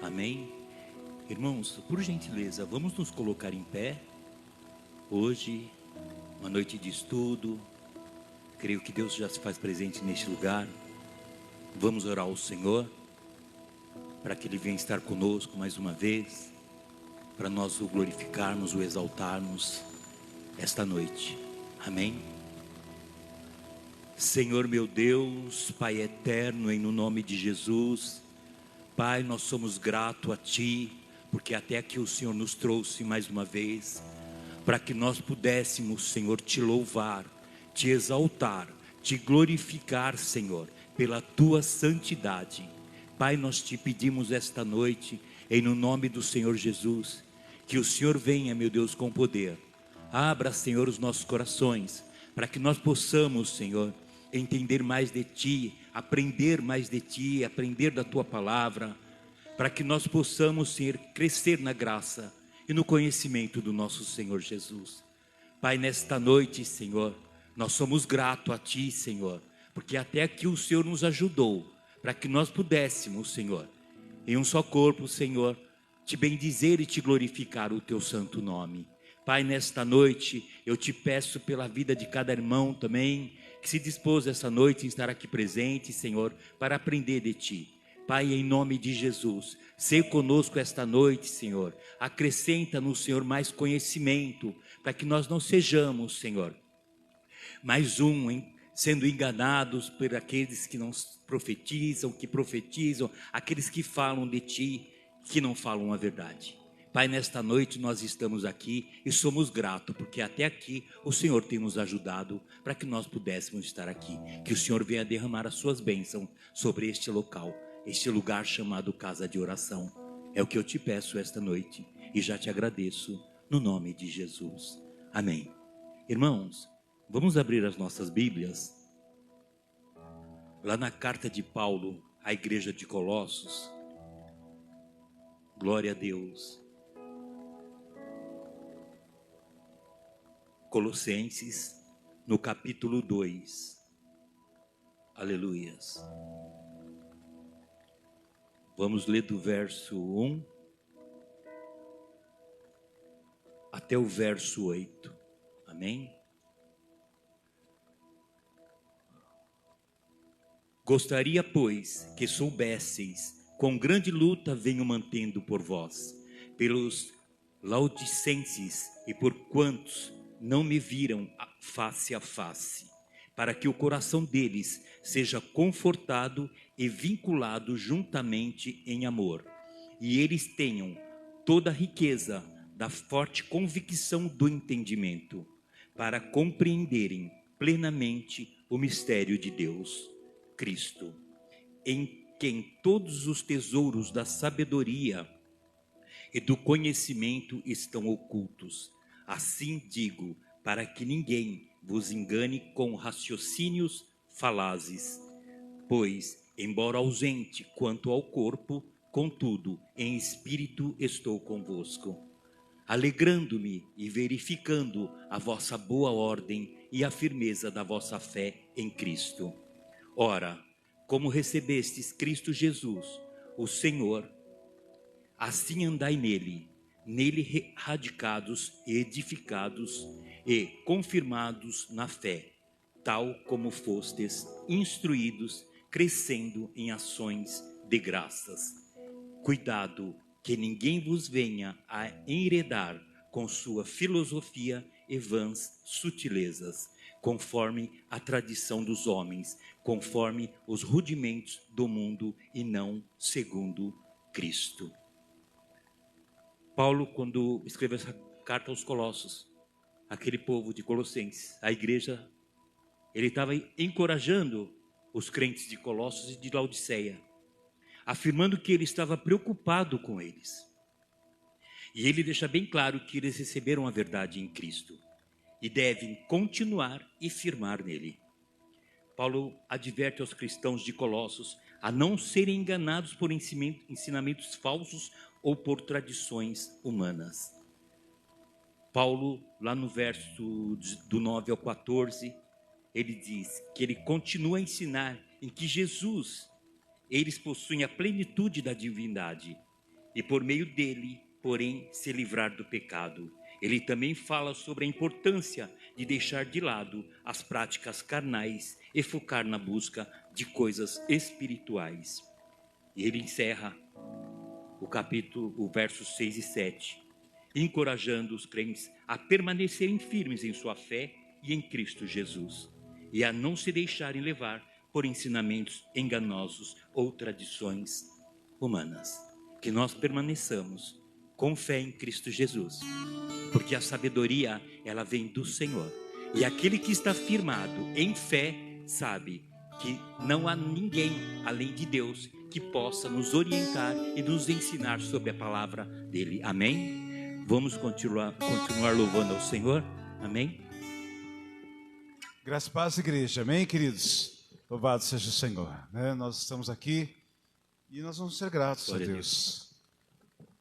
Amém? Irmãos, por gentileza, vamos nos colocar em pé. Hoje, uma noite de estudo. Creio que Deus já se faz presente neste lugar. Vamos orar ao Senhor, para que Ele venha estar conosco mais uma vez, para nós o glorificarmos, o exaltarmos esta noite. Amém? Senhor meu Deus, Pai eterno, em no nome de Jesus, Pai, nós somos gratos a Ti, porque até aqui o Senhor nos trouxe mais uma vez, para que nós pudéssemos, Senhor, Te louvar, Te exaltar, Te glorificar, Senhor, pela Tua santidade. Pai, nós Te pedimos esta noite, em no nome do Senhor Jesus, que o Senhor venha, meu Deus, com poder. Abra, Senhor, os nossos corações, para que nós possamos, Senhor, entender mais de Ti, aprender mais de Ti, aprender da Tua palavra, para que nós possamos, Senhor, crescer na graça e no conhecimento do nosso Senhor Jesus. Pai, nesta noite, Senhor, nós somos gratos a Ti, Senhor, porque até aqui o Senhor nos ajudou, para que nós pudéssemos, Senhor, em um só corpo, Senhor, Te bendizer e Te glorificar o Teu santo nome. Pai, nesta noite, eu Te peço pela vida de cada irmão também, que se dispôs essa noite em estar aqui presente, Senhor, para aprender de Ti. Pai, em nome de Jesus, seja conosco esta noite, Senhor. Acrescenta no Senhor mais conhecimento, para que nós não sejamos, Senhor, mais sendo enganados por aqueles que não profetizam, aqueles que falam de Ti, que não falam a verdade. Pai, nesta noite nós estamos aqui e somos gratos, porque até aqui o Senhor tem nos ajudado para que nós pudéssemos estar aqui. Que o Senhor venha derramar as suas bênçãos sobre este local, este lugar chamado casa de oração. É o que eu Te peço esta noite e já Te agradeço no nome de Jesus. Amém. Irmãos, vamos abrir as nossas Bíblias lá na carta de Paulo à igreja de Colossos. Glória a Deus. Colossenses, no capítulo 2. Aleluias. Vamos ler do verso 1 até o verso 8. Amém? Gostaria, pois, que soubesseis quão grande luta venho mantendo por vós, pelos laodicenses e por quantos não me viram face a face, para que o coração deles seja confortado e vinculado juntamente em amor, e eles tenham toda a riqueza da forte convicção do entendimento, para compreenderem plenamente o mistério de Deus, Cristo, em quem todos os tesouros da sabedoria e do conhecimento estão ocultos. Assim digo, para que ninguém vos engane com raciocínios falazes. Pois, embora ausente quanto ao corpo, contudo, em espírito estou convosco, alegrando-me e verificando a vossa boa ordem e a firmeza da vossa fé em Cristo. Ora, como recebestes Cristo Jesus, o Senhor, assim andai nele radicados e edificados e confirmados na fé, tal como fostes instruídos, crescendo em ações de graças. Cuidado que ninguém vos venha a enredar com sua filosofia e vãs sutilezas, conforme a tradição dos homens, conforme os rudimentos do mundo e não segundo Cristo. Paulo, quando escreveu essa carta aos Colossos, aquele povo de Colossenses, a igreja, ele estava encorajando os crentes de Colossos e de Laodiceia, afirmando que ele estava preocupado com eles. E ele deixa bem claro que eles receberam a verdade em Cristo e devem continuar e firmar nele. Paulo adverte aos cristãos de Colossos a não serem enganados por ensinamentos falsos ou por tradições humanas. Paulo, lá no verso do 9 ao 14, ele diz que ele continua a ensinar em que Jesus, eles possuem a plenitude da divindade e por meio dele, porém, se livrar do pecado. Ele também fala sobre a importância de deixar de lado as práticas carnais e focar na busca de coisas espirituais. E ele encerra o versos 6 e 7, encorajando os crentes a permanecerem firmes em sua fé e em Cristo Jesus, e a não se deixarem levar por ensinamentos enganosos ou tradições humanas. Que nós permaneçamos com fé em Cristo Jesus, porque a sabedoria, ela vem do Senhor, e aquele que está firmado em fé sabe que não há ninguém além de Deus que possa nos orientar e nos ensinar sobre a palavra dele. Amém? Vamos continuar louvando ao Senhor. Amém? Graças e paz, igreja. Amém, queridos? Louvado seja o Senhor. Nós estamos aqui e nós vamos ser gratos a Deus.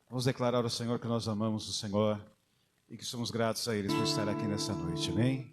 Vamos declarar ao Senhor que nós amamos o Senhor e que somos gratos a Ele por estar aqui nessa noite. Amém?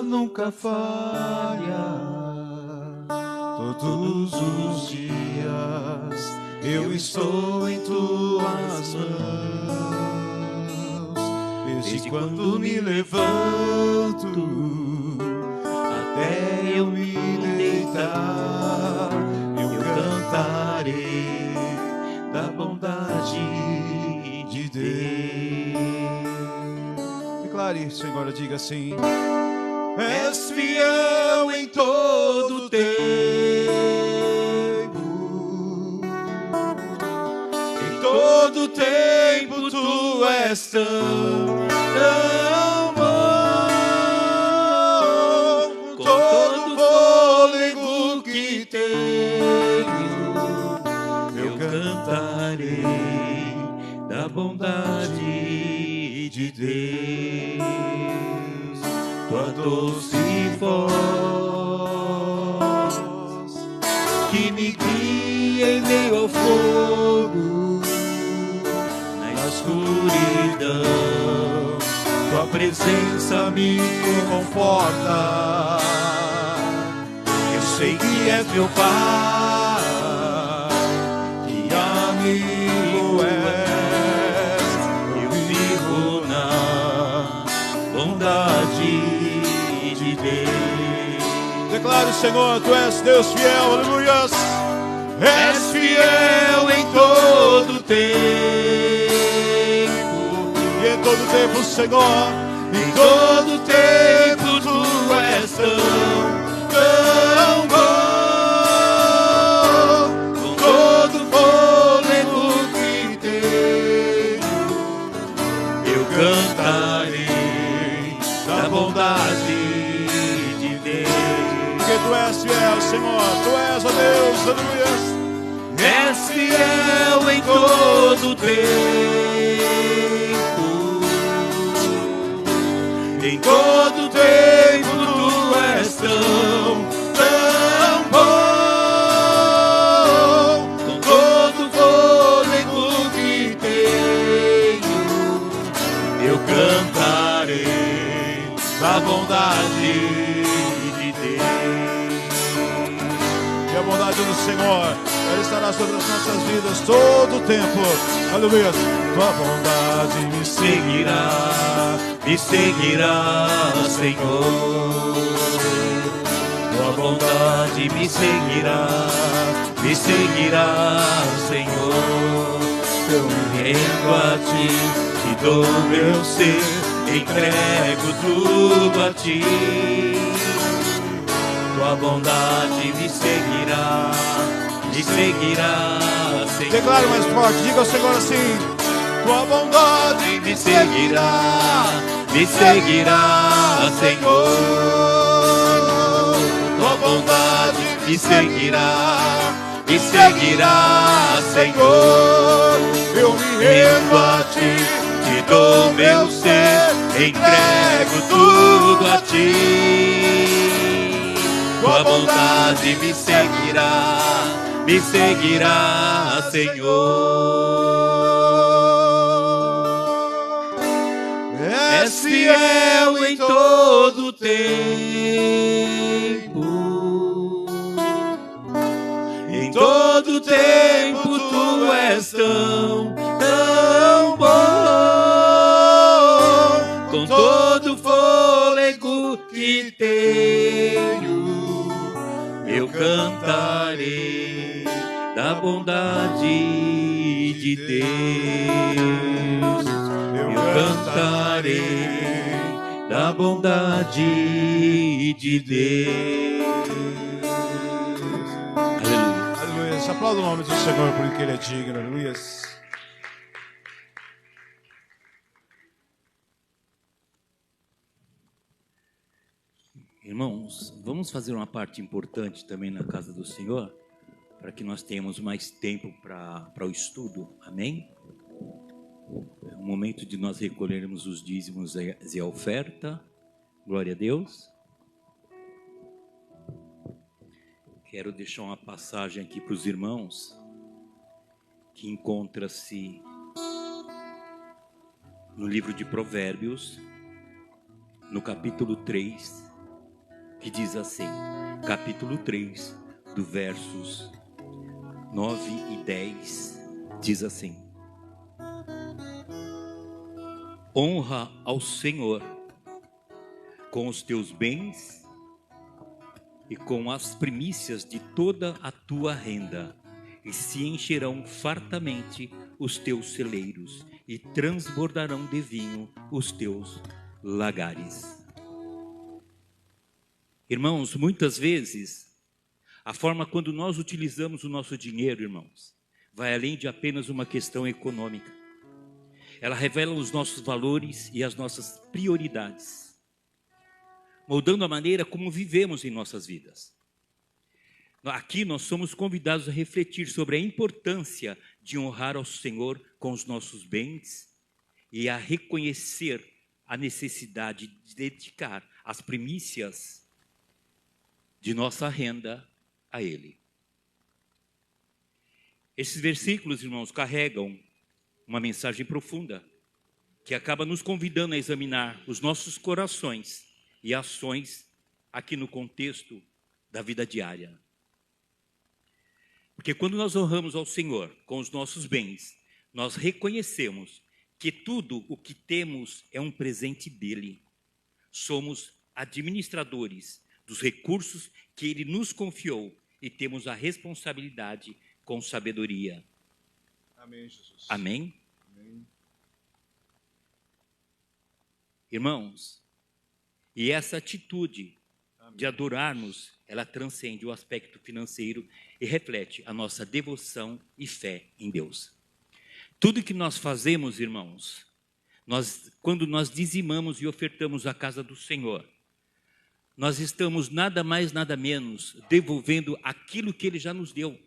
Nunca falha, todos os dias eu estou em tuas mãos, desde quando me levanto até eu me deitar, eu cantarei da bondade de Deus. Declare, Senhor, diga assim: és fiel em todo tempo, em todo tempo tu és tão bom, com todo o fôlego que tenho, eu cantarei da bondade de Deus. Tua doce voz que me guia em meio ao fogo, na escuridão, tua presença me conforta. Eu sei que és meu Pai, que amigo és, eu vivo na bondade. Declare, Senhor, tu és Deus fiel, aleluias. És fiel em todo tempo, e em todo tempo, Senhor, em todo tempo tu és tão bom, com todo o fôlego que tenho, eu cantarei da bondade. Tu és fiel, Senhor, tu és, ó Deus, aleluia. És fiel em todo tempo, em todo tempo tu és tão bom, com todo o fôlego que tenho, eu cantarei da bondade. A bondade do Senhor, ela estará sobre as nossas vidas todo o tempo, aleluia. Tua bondade me seguirá, Senhor. Tua bondade me seguirá, Senhor. Eu me rendo a ti, te dou meu ser, entrego tudo a ti. Tua bondade me seguirá, Senhor. Declare mais forte, diga ao Senhor assim: tua bondade me seguirá, me seguirá, Senhor. Tua bondade me seguirá, Senhor. Eu me rendo a ti, te dou meu ser, entrego tudo a ti. Tua bondade me seguirá, Senhor. És fiel em todo tempo, em todo tempo tu és tão bom. Com todo fôlego que tenho, eu cantarei da bondade de Deus. Eu cantarei da bondade de Deus. Aleluia. Aleluia. Aplauda o nome do Senhor porque Ele é digno. Aleluia. Irmãos, vamos fazer uma parte importante também na casa do Senhor, para que nós tenhamos mais tempo para o estudo, amém? É o momento de nós recolhermos os dízimos e a oferta, glória a Deus. Quero deixar uma passagem aqui para os irmãos, que encontra-se no livro de Provérbios, no capítulo 3, que diz assim, capítulo 3, do versos 9 e 10, diz assim: honra ao Senhor com os teus bens e com as primícias de toda a tua renda, e se encherão fartamente os teus celeiros, e transbordarão de vinho os teus lagares. Irmãos, muitas vezes, a forma quando nós utilizamos o nosso dinheiro, irmãos, vai além de apenas uma questão econômica. Ela revela os nossos valores e as nossas prioridades, moldando a maneira como vivemos em nossas vidas. Aqui nós somos convidados a refletir sobre a importância de honrar ao Senhor com os nossos bens e a reconhecer a necessidade de dedicar as primícias de nossa renda a Ele. Esses versículos, irmãos, carregam uma mensagem profunda que acaba nos convidando a examinar os nossos corações e ações aqui no contexto da vida diária. Porque quando nós honramos ao Senhor com os nossos bens, nós reconhecemos que tudo o que temos é um presente dele. Somos administradores dos recursos que Ele nos confiou e temos a responsabilidade com sabedoria. Amém, Jesus. Amém? Amém. Irmãos, e essa atitude de adorarmos, ela transcende o aspecto financeiro e reflete a nossa devoção e fé em Deus. Tudo que nós fazemos, irmãos, quando nós dizimamos e ofertamos a casa do Senhor, nós estamos nada mais, nada menos devolvendo aquilo que Ele já nos deu.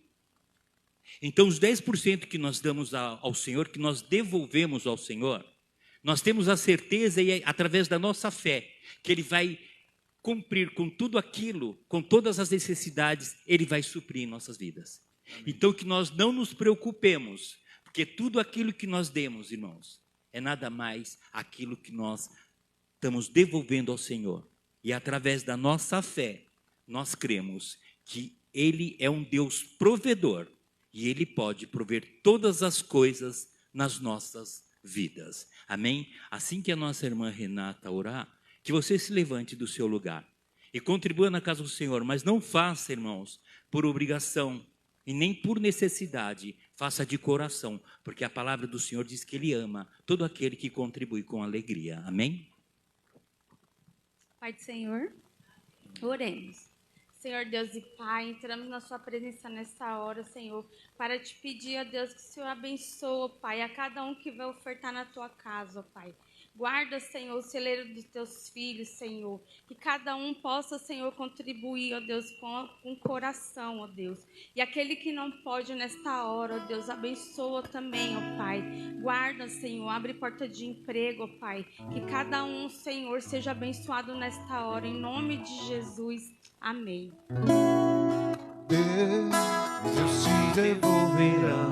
Então, os 10% que nós damos ao Senhor, que nós devolvemos ao Senhor, nós temos a certeza, e através da nossa fé, que Ele vai cumprir com tudo aquilo, com todas as necessidades, Ele vai suprir em nossas vidas. Amém. Então, que nós não nos preocupemos, porque tudo aquilo que nós demos, irmãos, é nada mais aquilo que nós estamos devolvendo ao Senhor. E através da nossa fé, nós cremos que Ele é um Deus provedor e Ele pode prover todas as coisas nas nossas vidas. Amém? Assim que a nossa irmã Renata orar, que você se levante do seu lugar e contribua na casa do Senhor, mas não faça, irmãos, por obrigação e nem por necessidade, faça de coração, porque a palavra do Senhor diz que Ele ama todo aquele que contribui com alegria. Amém? Pai do Senhor, oremos. Senhor Deus e Pai, entramos na sua presença nessa hora, Senhor, para te pedir, ó Deus, que o Senhor abençoe, Pai, a cada um que vai ofertar na tua casa, ó Pai. Guarda, Senhor, o celeiro dos teus filhos, Senhor. Que cada um possa, Senhor, contribuir, ó Deus, com o coração, ó Deus. E aquele que não pode nesta hora, ó Deus, abençoa também, ó Pai. Guarda, Senhor, abre porta de emprego, ó Pai. Que cada um, Senhor, seja abençoado nesta hora. Em nome de Jesus. Amém. Deus te devolverá.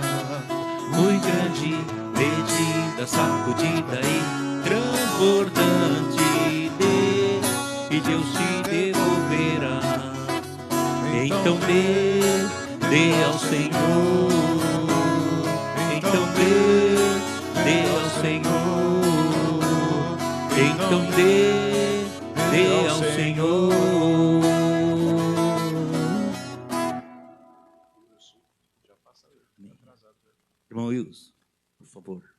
Muito grande, medida, sacudida e transbordante, e Deus te devolverá. Então dê ao Senhor. Então dê ao Senhor. Então dê ao Senhor. Irmão Wilson, por favor.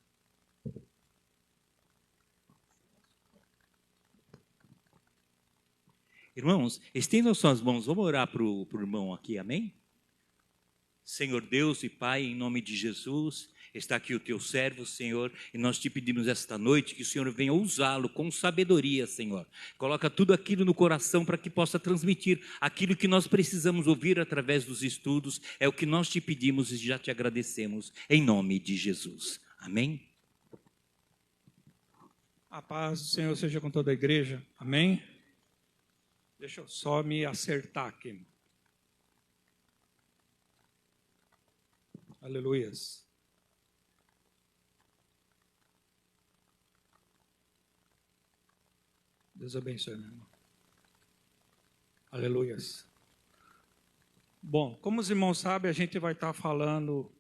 Irmãos, estendam suas mãos, vamos orar para o irmão aqui, amém? Senhor Deus e Pai, em nome de Jesus, está aqui o teu servo, Senhor, e nós te pedimos esta noite que o Senhor venha usá-lo com sabedoria, Senhor. Coloca tudo aquilo no coração para que possa transmitir aquilo que nós precisamos ouvir através dos estudos. É o que nós te pedimos e já te agradecemos, em nome de Jesus. Amém? A paz do Senhor seja com toda a igreja. Amém? Deixa eu só me acertar aqui. Aleluias. Deus abençoe, meu irmão. Aleluias. Bom, como os irmãos sabem, a gente vai estar falando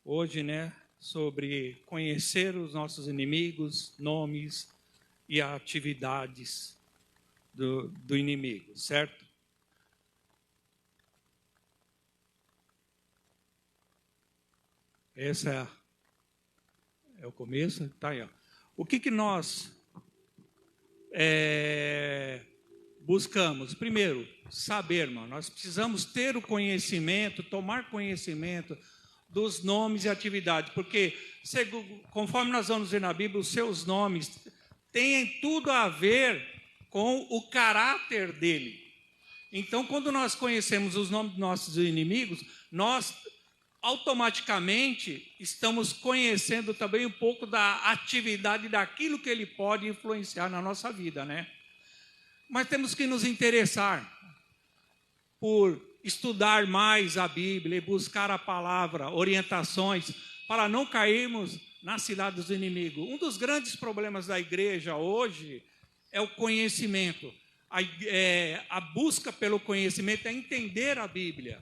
hoje, né, sobre conhecer os nossos inimigos, nomes e atividades do inimigo, certo? Esse é o começo, tá aí, ó. O que nós buscamos? Primeiro, saber, irmão. Nós precisamos ter o conhecimento, tomar conhecimento dos nomes e atividades, porque, conforme nós vamos ver na Bíblia, os seus nomes têm tudo a ver com o caráter dele. Então, quando nós conhecemos os nomes dos nossos inimigos, nós automaticamente estamos conhecendo também um pouco da atividade daquilo que ele pode influenciar na nossa vida, né? Mas temos que nos interessar por estudar mais a Bíblia e buscar a palavra, orientações, para não cairmos nas ciladas do inimigo. Um dos grandes problemas da igreja hoje é o conhecimento. A busca pelo conhecimento é entender a Bíblia.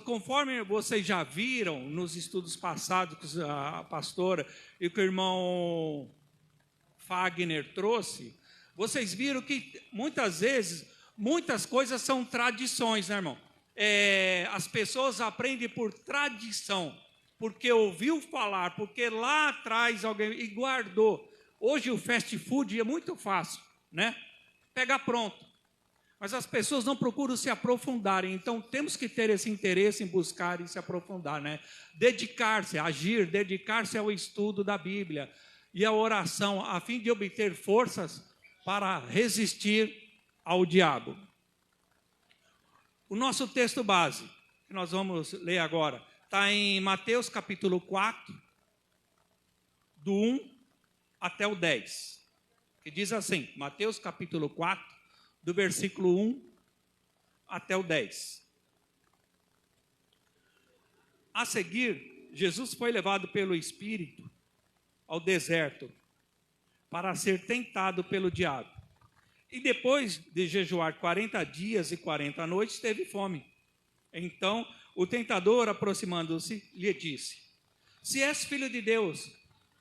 Conforme vocês já viram nos estudos passados que a pastora e que o irmão Fagner trouxe, vocês viram que muitas vezes, muitas coisas são tradições, né, irmão? As pessoas aprendem por tradição, porque ouviu falar, porque lá atrás alguém e guardou. Hoje o fast food é muito fácil, né? Pega pronto. Mas as pessoas não procuram se aprofundarem, então temos que ter esse interesse em buscar e se aprofundar, né? Dedicar-se, agir, dedicar-se ao estudo da Bíblia e à oração, a fim de obter forças para resistir ao diabo. O nosso texto base, que nós vamos ler agora, está em Mateus capítulo 4, do 1 até o 10, que diz assim, Mateus capítulo 4, do versículo 1 até o 10. A seguir, Jesus foi levado pelo Espírito ao deserto para ser tentado pelo diabo. E depois de jejuar 40 dias e 40 noites, teve fome. Então, o tentador, aproximando-se, lhe disse: Se és filho de Deus,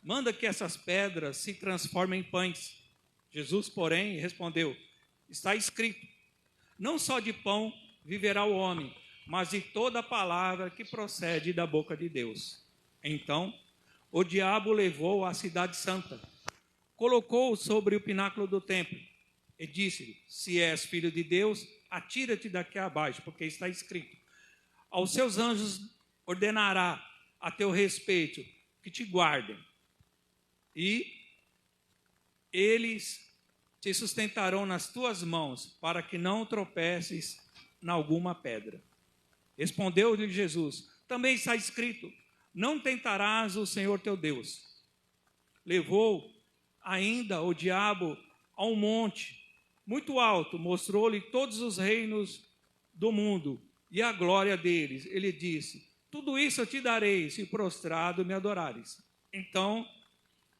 manda que essas pedras se transformem em pães. Jesus, porém, respondeu: Está escrito, não só de pão viverá o homem, mas de toda palavra que procede da boca de Deus. Então, o diabo levou à cidade santa, colocou-o sobre o pináculo do templo e disse-lhe: Se és filho de Deus, atira-te daqui abaixo, porque está escrito, aos seus anjos ordenará a teu respeito que te guardem, e eles te sustentarão nas tuas mãos, para que não tropeces em alguma pedra. Respondeu-lhe Jesus: também está escrito: não tentarás o Senhor teu Deus. Levou ainda o diabo a um monte muito alto, mostrou-lhe todos os reinos do mundo e a glória deles. Ele disse: tudo isso eu te darei, se prostrado me adorares. Então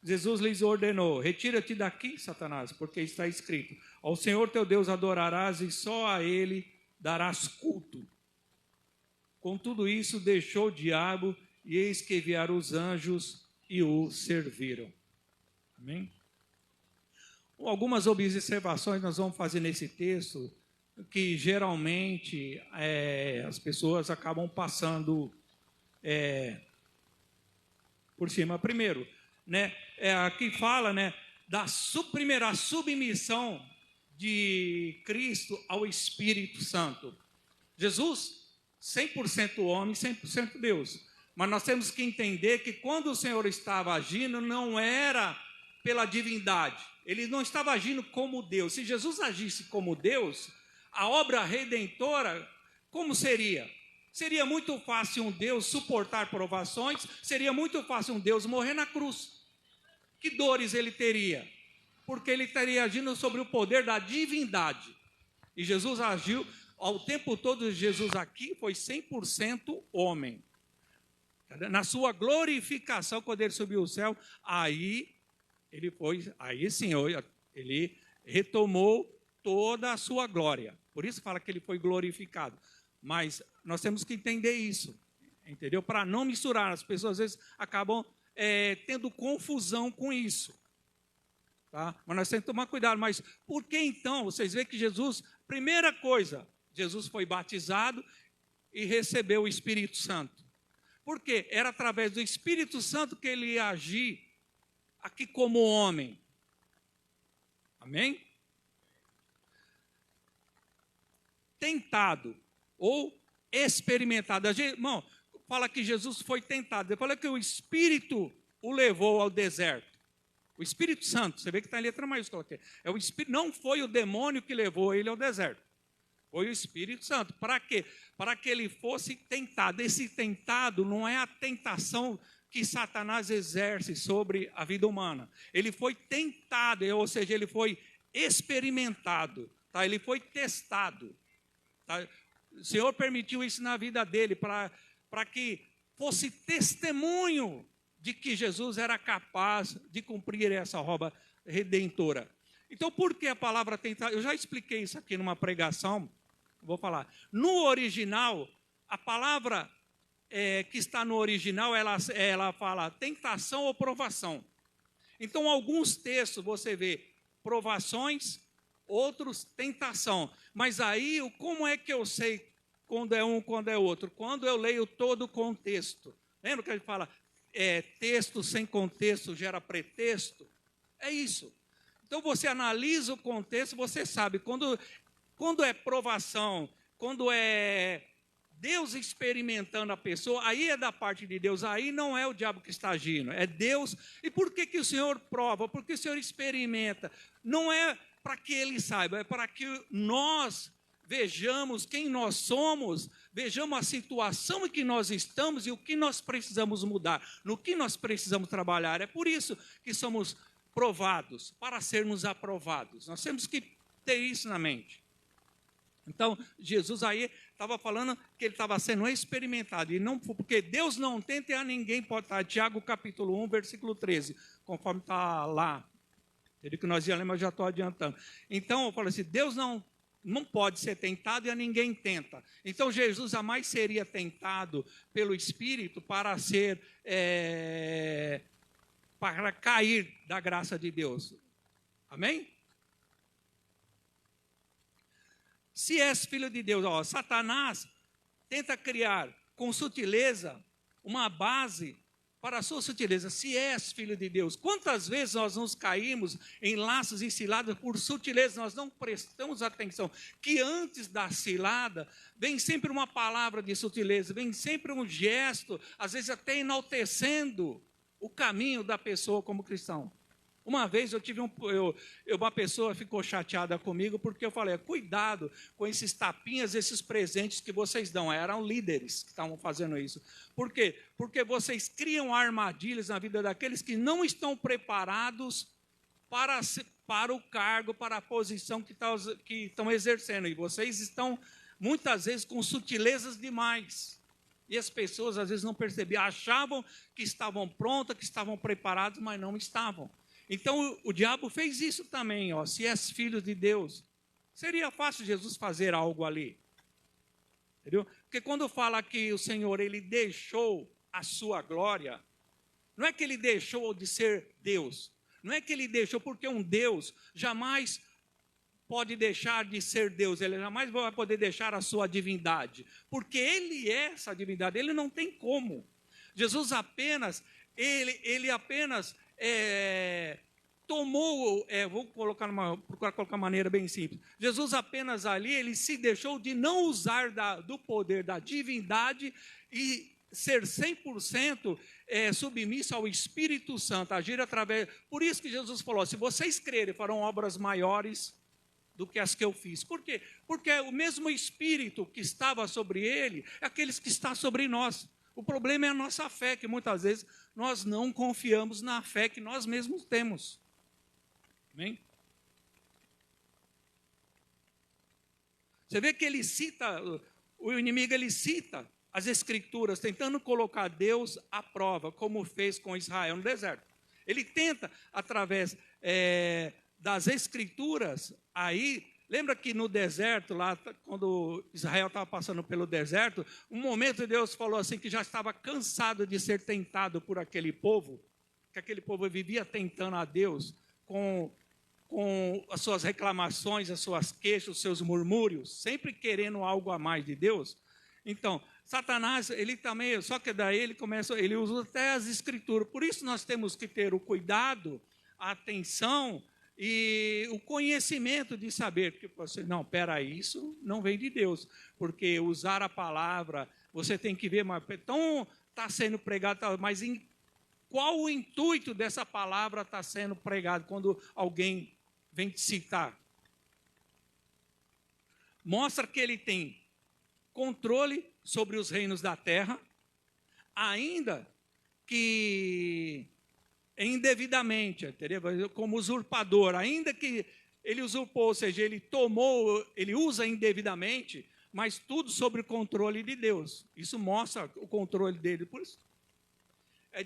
Jesus lhes ordenou: retira-te daqui, Satanás, porque está escrito: ao Senhor teu Deus adorarás e só a ele darás culto. Com tudo isso deixou o diabo, e eis que vieram os anjos e o serviram. Amém? Algumas observações nós vamos fazer nesse texto, que geralmente as pessoas acabam passando por cima. Primeiro, né, aqui fala, né, da primeira submissão de Cristo ao Espírito Santo. Jesus, 100% homem, 100% Deus. Mas nós temos que entender que quando o Senhor estava agindo, não era pela divindade. Ele não estava agindo como Deus. Se Jesus agisse como Deus, a obra redentora, como seria? Seria muito fácil um Deus suportar provações, seria muito fácil um Deus morrer na cruz. Que dores ele teria? Porque ele estaria agindo sobre o poder da divindade. E Jesus agiu, ao tempo todo, Jesus aqui foi 100% homem. Na sua glorificação, quando ele subiu ao céu, aí sim, ele retomou toda a sua glória. Por isso fala que ele foi glorificado. Mas nós temos que entender isso, entendeu? Para não misturar. As pessoas às vezes acabam tendo confusão com isso. Tá? Mas nós temos que tomar cuidado. Mas por que então? Vocês veem que Jesus, primeira coisa, Jesus foi batizado e recebeu o Espírito Santo. Por quê? Era através do Espírito Santo que ele ia agir aqui como homem. Amém? Tentado ou experimentado. Irmão, fala que Jesus foi tentado. Depois fala que o Espírito o levou ao deserto. O Espírito Santo, você vê que está em letra maiúscula aqui. O Espírito, não foi o demônio que levou ele ao deserto. Foi o Espírito Santo. Para quê? Para que ele fosse tentado. Esse tentado não é a tentação que Satanás exerce sobre a vida humana. Ele foi tentado, ou seja, ele foi experimentado, tá? Ele foi testado. Tá? O Senhor permitiu isso na vida dele para que fosse testemunho de que Jesus era capaz de cumprir essa obra redentora. Então, por que a palavra tentar? Eu já expliquei isso aqui numa pregação, vou falar. No original, a palavra que está no original, ela fala tentação ou provação. Então, alguns textos você vê provações, outros tentação. Mas aí, como é que eu sei quando é um, quando é outro? Quando eu leio todo o contexto. Lembra que ele fala, texto sem contexto gera pretexto? É isso. Então, você analisa o contexto, você sabe, quando é provação, quando é Deus experimentando a pessoa, aí é da parte de Deus, aí não é o diabo que está agindo, é Deus. E por que o Senhor prova? Porque o Senhor experimenta. Não é para que ele saiba, é para que nós vejamos quem nós somos, vejamos a situação em que nós estamos e o que nós precisamos mudar, no que nós precisamos trabalhar. É por isso que somos provados, para sermos aprovados. Nós temos que ter isso na mente. Então, Jesus aí estava falando que ele estava sendo experimentado, e não, porque Deus não tenta a ninguém, pode estar. Tiago capítulo 1, versículo 13, conforme está lá. Ele que nós ia ler, mas já estou adiantando. Então, eu falo assim, Deus não pode ser tentado e a ninguém tenta. Então, Jesus jamais seria tentado pelo Espírito para ser, para cair da graça de Deus. Amém? Se és filho de Deus, Satanás tenta criar com sutileza uma base para a sua sutileza. Se és filho de Deus, quantas vezes nós nos caímos em laços e ciladas por sutileza, nós não prestamos atenção, que antes da cilada vem sempre uma palavra de sutileza, vem sempre um gesto, às vezes até enaltecendo o caminho da pessoa como cristão. Uma vez eu tive uma pessoa ficou chateada comigo porque eu falei, cuidado com esses tapinhas, esses presentes que vocês dão. Eram líderes que estavam fazendo isso. Por quê? Porque vocês criam armadilhas na vida daqueles que não estão preparados para o cargo, para a posição que estão exercendo. E vocês estão, muitas vezes, com sutilezas demais. E as pessoas, às vezes, não percebiam. Achavam que estavam prontas, que estavam preparadas, mas não estavam. Então, o diabo fez isso também, ó. Se és filho de Deus, seria fácil Jesus fazer algo ali. Entendeu? Porque quando fala que o Senhor, ele deixou a sua glória, não é que ele deixou de ser Deus. Não é que ele deixou, porque um Deus jamais pode deixar de ser Deus. Ele jamais vai poder deixar a sua divindade. Porque ele é essa divindade, ele não tem como. Jesus apenas, ele apenas... vou procurar colocar uma maneira bem simples. Jesus apenas ali, ele se deixou de não usar do poder da divindade e ser 100% submisso ao Espírito Santo, agir através... Por isso que Jesus falou, se vocês crerem, farão obras maiores do que as que eu fiz. Por quê? Porque o mesmo Espírito que estava sobre ele, é aqueles que está sobre nós. O problema é a nossa fé, que muitas vezes nós não confiamos na fé que nós mesmos temos. Amém? Você vê que ele cita, o inimigo ele cita as Escrituras, tentando colocar Deus à prova, como fez com Israel no deserto. Ele tenta, através das Escrituras, aí... Lembra que no deserto, lá, quando Israel estava passando pelo deserto, um momento Deus falou assim que já estava cansado de ser tentado por aquele povo, que aquele povo vivia tentando a Deus com as suas reclamações, as suas queixas, os seus murmúrios, sempre querendo algo a mais de Deus. Então, Satanás, ele também, só que daí ele usa até as Escrituras. Por isso nós temos que ter o cuidado, a atenção e o conhecimento de saber que você, não, peraí, isso não vem de Deus, porque usar a palavra, você tem que ver, mas então está sendo pregado, mas qual o intuito dessa palavra está sendo pregado quando alguém vem te citar? Mostra que ele tem controle sobre os reinos da terra, ainda que indevidamente, entendeu? Como usurpador, ainda que ele usurpou, ou seja, ele usa indevidamente, mas tudo sob o controle de Deus. Isso mostra o controle dele. Por isso,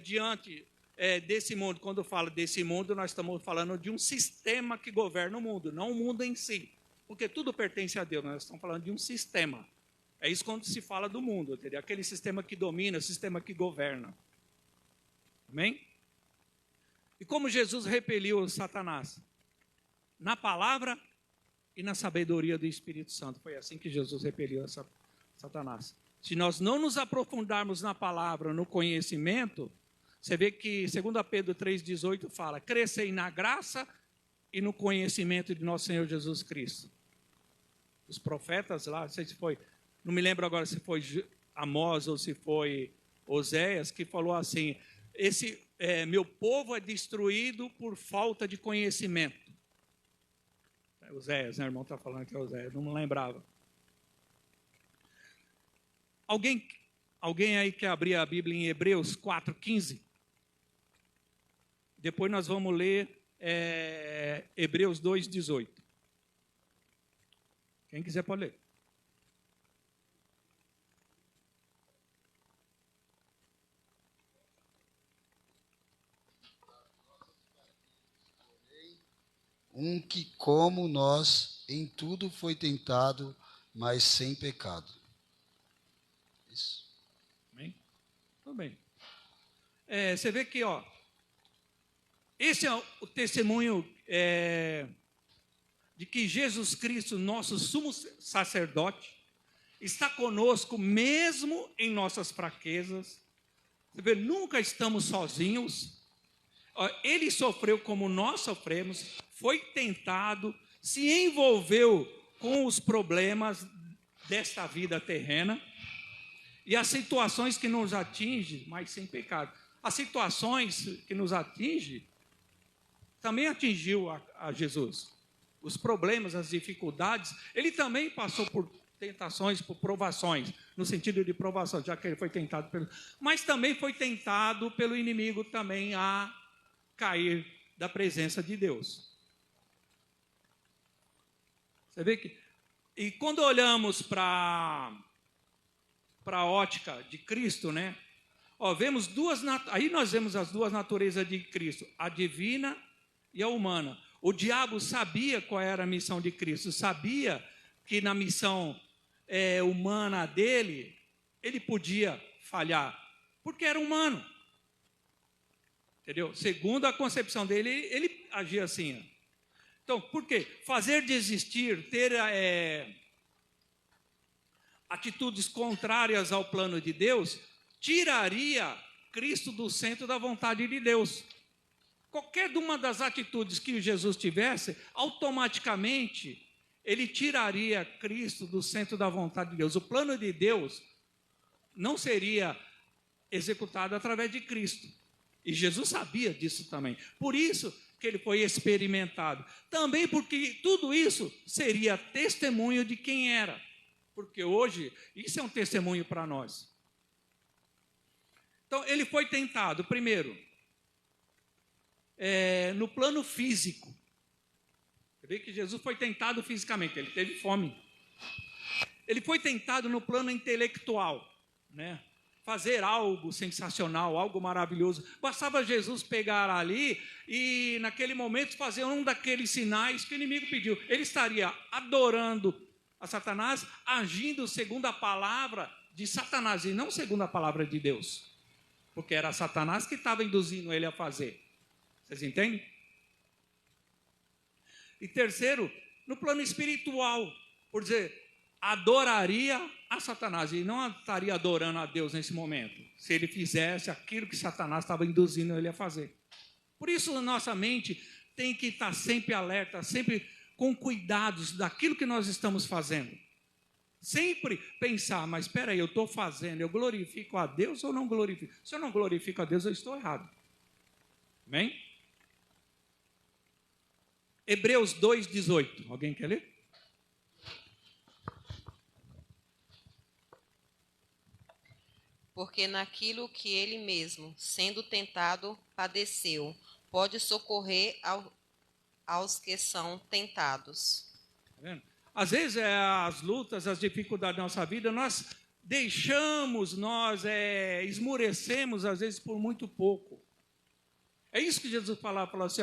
diante desse mundo, quando fala desse mundo, nós estamos falando de um sistema que governa o mundo, não o mundo em si, porque tudo pertence a Deus, nós estamos falando de um sistema. É isso quando se fala do mundo, entendeu? Aquele sistema que domina, o sistema que governa. Amém? E como Jesus repeliu Satanás? Na palavra e na sabedoria do Espírito Santo. Foi assim que Jesus repeliu Satanás. Se nós não nos aprofundarmos na palavra, no conhecimento, você vê que 2 Pedro 3,18 fala, crescei na graça e no conhecimento de nosso Senhor Jesus Cristo. Os profetas lá, não sei se foi, não me lembro agora se foi Amós ou se foi Oséias, que falou assim, meu povo é destruído por falta de conhecimento. Oséias, né? O irmão está falando que é Oséias, não me lembrava. Alguém aí quer abrir a Bíblia em Hebreus 4,15? Depois nós vamos ler Hebreus 2,18. Quem quiser pode ler. Um que, como nós, em tudo foi tentado, mas sem pecado. Isso. Amém? Tudo bem. Você vê que, esse é o testemunho de que Jesus Cristo, nosso sumo sacerdote, está conosco mesmo em nossas fraquezas. Você vê, nunca estamos sozinhos. Ele sofreu como nós sofremos, foi tentado, se envolveu com os problemas desta vida terrena e as situações que nos atingem, mas sem pecado. As situações que nos atingem também atingiu a Jesus. Os problemas, as dificuldades, ele também passou por tentações, por provações, no sentido de provação, já que ele foi tentado mas também foi tentado pelo inimigo também a cair da presença de Deus. Você vê que... E quando olhamos para a ótica de Cristo, né? Vemos aí nós vemos as duas naturezas de Cristo, a divina e a humana. O diabo sabia qual era a missão de Cristo, sabia que na missão humana dele, ele podia falhar, porque era humano. Entendeu? Segundo a concepção dele, ele agia assim. Então, por quê? Fazer desistir, ter atitudes contrárias ao plano de Deus, tiraria Cristo do centro da vontade de Deus. Qualquer uma das atitudes que Jesus tivesse, automaticamente, ele tiraria Cristo do centro da vontade de Deus. O plano de Deus não seria executado através de Cristo. E Jesus sabia disso também. Por isso que ele foi experimentado. Também porque tudo isso seria testemunho de quem era. Porque hoje, isso é um testemunho para nós. Então, ele foi tentado, primeiro, no plano físico. Você vê que Jesus foi tentado fisicamente, ele teve fome. Ele foi tentado no plano intelectual, né? Fazer algo sensacional, algo maravilhoso. Bastava Jesus pegar ali e, naquele momento, fazer um daqueles sinais que o inimigo pediu. Ele estaria adorando a Satanás, agindo segundo a palavra de Satanás e não segundo a palavra de Deus. Porque era Satanás que estava induzindo ele a fazer. Vocês entendem? E terceiro, no plano espiritual, por dizer, adoraria a Satanás e não estaria adorando a Deus nesse momento, se ele fizesse aquilo que Satanás estava induzindo ele a fazer. Por isso, nossa mente tem que estar sempre alerta, sempre com cuidados daquilo que nós estamos fazendo. Sempre pensar, mas espera aí, eu estou fazendo, eu glorifico a Deus ou não glorifico? Se eu não glorifico a Deus, eu estou errado. Amém? Hebreus 2:18. Alguém quer ler? Porque naquilo que ele mesmo, sendo tentado, padeceu, pode socorrer aos que são tentados. Tá vendo? Às vezes, as lutas, as dificuldades da nossa vida, nós deixamos, esmorecemos, às vezes, por muito pouco. É isso que Jesus falou assim,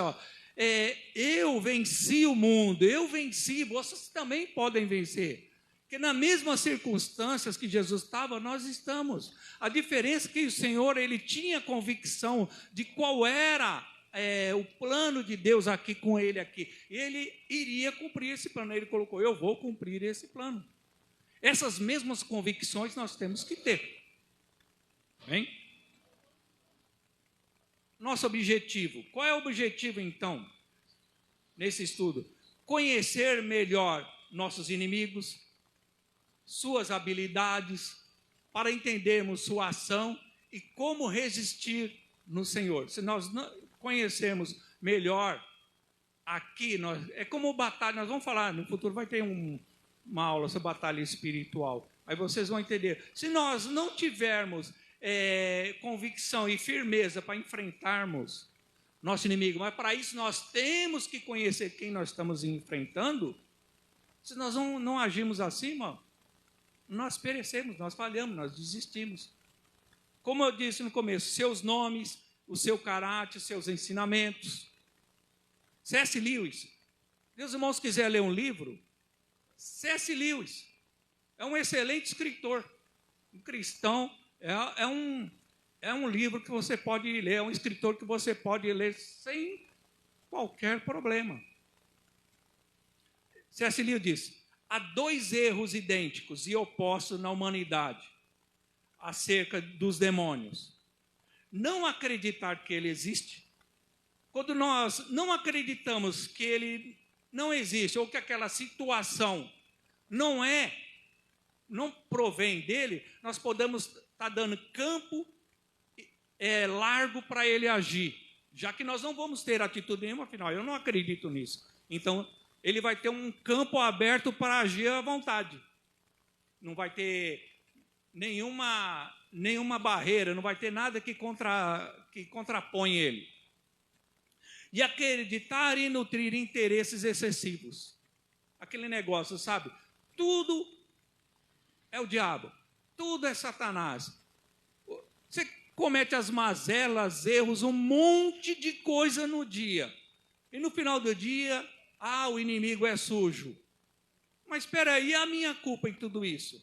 eu venci o mundo, eu venci, vocês também podem vencer. Porque nas mesmas circunstâncias que Jesus estava, nós estamos. A diferença é que o Senhor, ele tinha convicção de qual era o plano de Deus aqui com ele aqui. Ele iria cumprir esse plano. Ele colocou, eu vou cumprir esse plano. Essas mesmas convicções nós temos que ter. Amém? Nosso objetivo. Qual é o objetivo, então, nesse estudo? Conhecer melhor nossos inimigos, suas habilidades, para entendermos sua ação e como resistir no Senhor. Se nós não conhecermos melhor aqui, é como batalha, nós vamos falar, no futuro vai ter uma aula sobre batalha espiritual, aí vocês vão entender. Se nós não tivermos convicção e firmeza para enfrentarmos nosso inimigo, mas para isso nós temos que conhecer quem nós estamos enfrentando. Se nós não agirmos assim, irmão, nós perecemos, nós falhamos, nós desistimos. Como eu disse no começo, seus nomes, o seu caráter, seus ensinamentos. C.S. Lewis. Meus irmãos quiserem ler um livro, C.S. Lewis é um excelente escritor. Um cristão, é um livro que você pode ler, é um escritor que você pode ler sem qualquer problema. C.S. Lewis disse, há dois erros idênticos e opostos na humanidade acerca dos demônios. Não acreditar que ele existe. Quando nós não acreditamos que ele não existe, ou que aquela situação não provém dele, nós podemos estar dando campo largo para ele agir, já que nós não vamos ter atitude nenhuma, afinal, eu não acredito nisso. Então, ele vai ter um campo aberto para agir à vontade. Não vai ter nenhuma barreira, não vai ter nada que contrapõe ele. E acreditar e nutrir interesses excessivos. Aquele negócio, sabe? Tudo é o diabo, tudo é Satanás. Você comete as mazelas, erros, um monte de coisa no dia. E no final do dia, o inimigo é sujo. Mas espera aí, a minha culpa em tudo isso?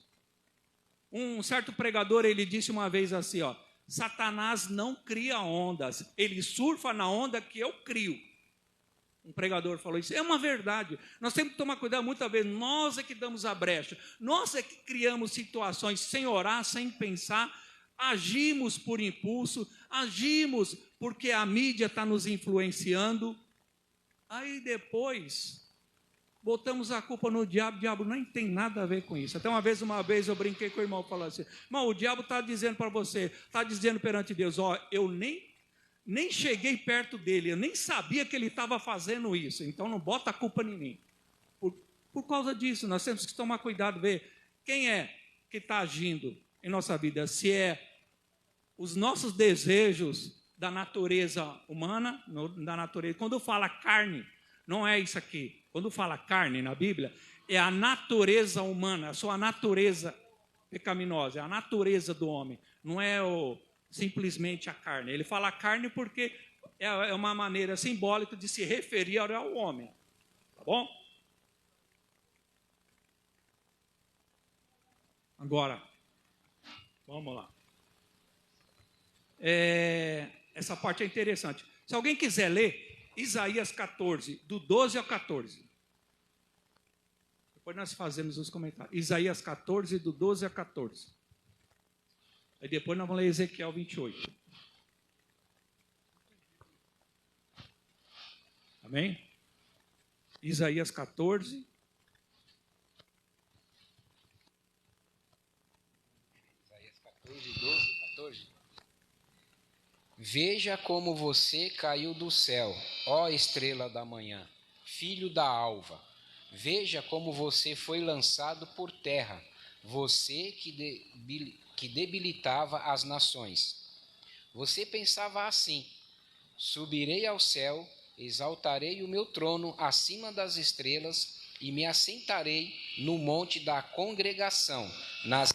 Um certo pregador, ele disse uma vez assim, Satanás não cria ondas, ele surfa na onda que eu crio. Um pregador falou isso, é uma verdade. Nós temos que tomar cuidado, muitas vezes nós é que damos a brecha, nós é que criamos situações sem orar, sem pensar, agimos por impulso, agimos porque a mídia está nos influenciando. Aí depois botamos a culpa no diabo, o diabo nem tem nada a ver com isso. Até uma vez eu brinquei com o irmão, falando assim, irmão, o diabo está dizendo para você, está dizendo perante Deus, eu nem cheguei perto dele, eu nem sabia que ele estava fazendo isso, então não bota a culpa em mim. Por causa disso, nós temos que tomar cuidado, ver quem é que está agindo em nossa vida, se é os nossos desejos da natureza humana, da natureza, quando fala carne, não é isso aqui. Quando fala carne na Bíblia, é a natureza humana, a sua natureza pecaminosa, é a natureza do homem, não é simplesmente a carne. Ele fala carne porque é uma maneira simbólica de se referir ao homem. Tá bom? Agora, vamos lá. Essa parte é interessante. Se alguém quiser ler, Isaías 14, do 12 ao 14. Depois nós fazemos os comentários. Isaías 14, do 12 a 14. Aí depois nós vamos ler Ezequiel 28. Amém? Isaías 14. Isaías 14, 12, 14. Veja como você caiu do céu, ó estrela da manhã, filho da alva. Veja como você foi lançado por terra, você que debilitava as nações. Você pensava assim: subirei ao céu, exaltarei o meu trono acima das estrelas e me assentarei no monte da congregação, nas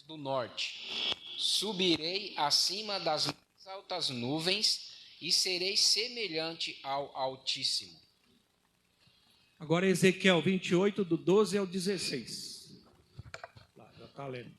do norte. Subirei acima das mais altas nuvens e serei semelhante ao Altíssimo. Agora Ezequiel 28, do 12 ao 16. Lá, já está lendo.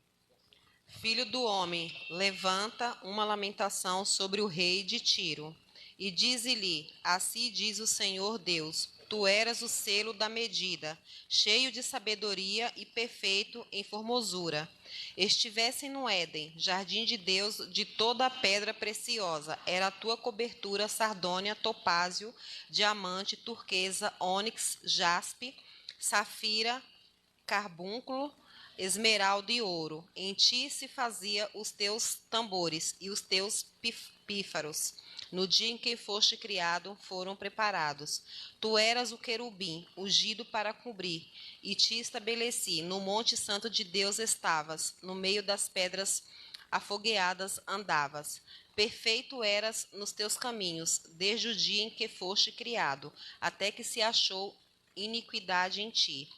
Filho do homem, levanta uma lamentação sobre o rei de Tiro, e dize-lhe, assim diz o Senhor Deus, tu eras o selo da medida, cheio de sabedoria e perfeito em formosura. Estivessem no Éden, jardim de Deus, de toda a pedra preciosa, era a tua cobertura sardônia, topázio, diamante, turquesa, ônix, jaspe, safira, carbúnculo, esmeralda e ouro. Em ti se fazia os teus tambores e os teus pífaros. No dia em que foste criado, foram preparados. Tu eras o querubim, ungido para cobrir, e te estabeleci. No monte santo de Deus estavas, no meio das pedras afogueadas andavas. Perfeito eras nos teus caminhos, desde o dia em que foste criado, até que se achou iniquidade em ti.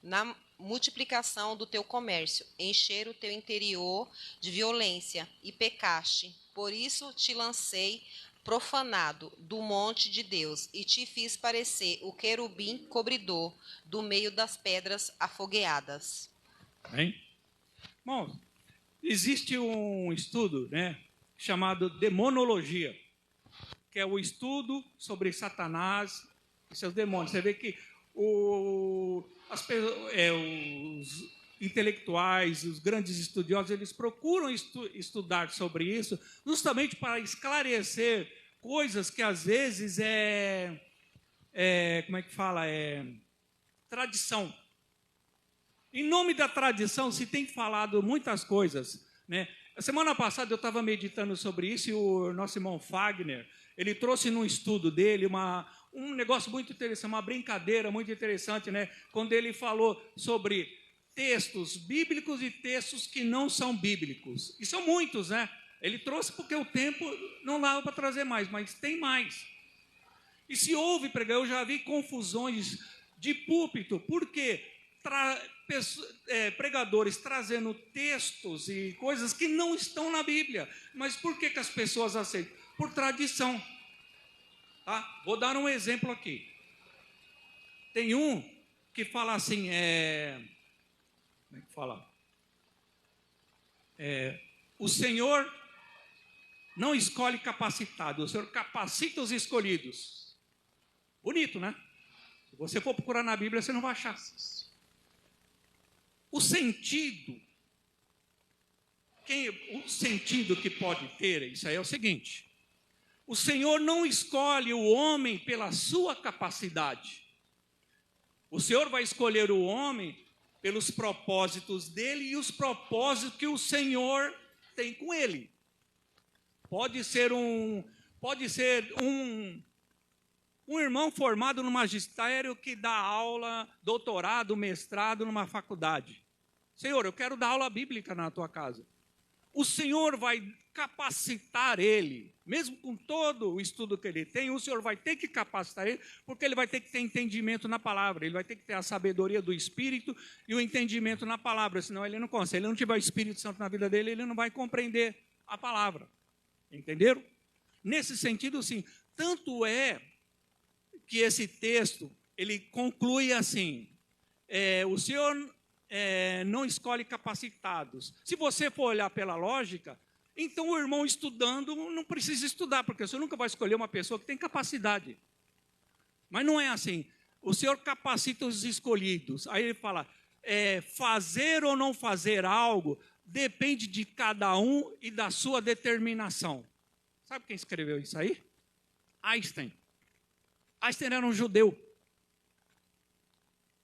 Na multiplicação do teu comércio, encher o teu interior de violência, e pecaste. Por isso te lancei profanado do monte de Deus, e te fiz parecer o querubim cobridor do meio das pedras afogueadas. Bem? Bom, existe um estudo, chamado demonologia, que é o estudo sobre Satanás e seus demônios. Você vê que os intelectuais, os grandes estudiosos, eles procuram estudar sobre isso, justamente para esclarecer coisas que às vezes tradição. Em nome da tradição se tem falado muitas coisas, A semana passada eu estava meditando sobre isso e o nosso irmão Fagner, ele trouxe num estudo dele um negócio muito interessante, uma brincadeira muito interessante, né? Quando ele falou sobre textos bíblicos e textos que não são bíblicos. E são muitos, né? Ele trouxe porque o tempo não dava para trazer mais, mas tem mais. E se houve pregar, eu já vi confusões de púlpito, porque pregadores trazendo textos e coisas que não estão na Bíblia. Mas por que as pessoas aceitam? Por tradição. Tá? Vou dar um exemplo aqui. Tem um que fala assim, como é que fala? O Senhor não escolhe capacitado, o Senhor capacita os escolhidos. Bonito, né? Se você for procurar na Bíblia, você não vai achar. O sentido que pode ter, isso aí é o seguinte: o Senhor não escolhe o homem pela sua capacidade. O Senhor vai escolher o homem pelos propósitos dele e os propósitos que o Senhor tem com ele. Pode ser um irmão formado no magistério que dá aula, doutorado, mestrado numa faculdade. Senhor, eu quero dar aula bíblica na tua casa. O Senhor vai capacitar ele, mesmo com todo o estudo que ele tem, o Senhor vai ter que capacitar ele, porque ele vai ter que ter entendimento na palavra, ele vai ter que ter a sabedoria do Espírito e o entendimento na palavra, senão ele não consegue. Se ele não tiver o Espírito Santo na vida dele, ele não vai compreender a palavra. Entenderam? Nesse sentido, sim. Tanto é que esse texto, ele conclui assim, o Senhor não escolhe capacitados. Se você for olhar pela lógica, então o irmão estudando não precisa estudar, porque o Senhor nunca vai escolher uma pessoa que tem capacidade. Mas não é assim. O Senhor capacita os escolhidos. Aí ele fala, fazer ou não fazer algo depende de cada um e da sua determinação. Sabe quem escreveu isso aí? Einstein. Einstein era um judeu.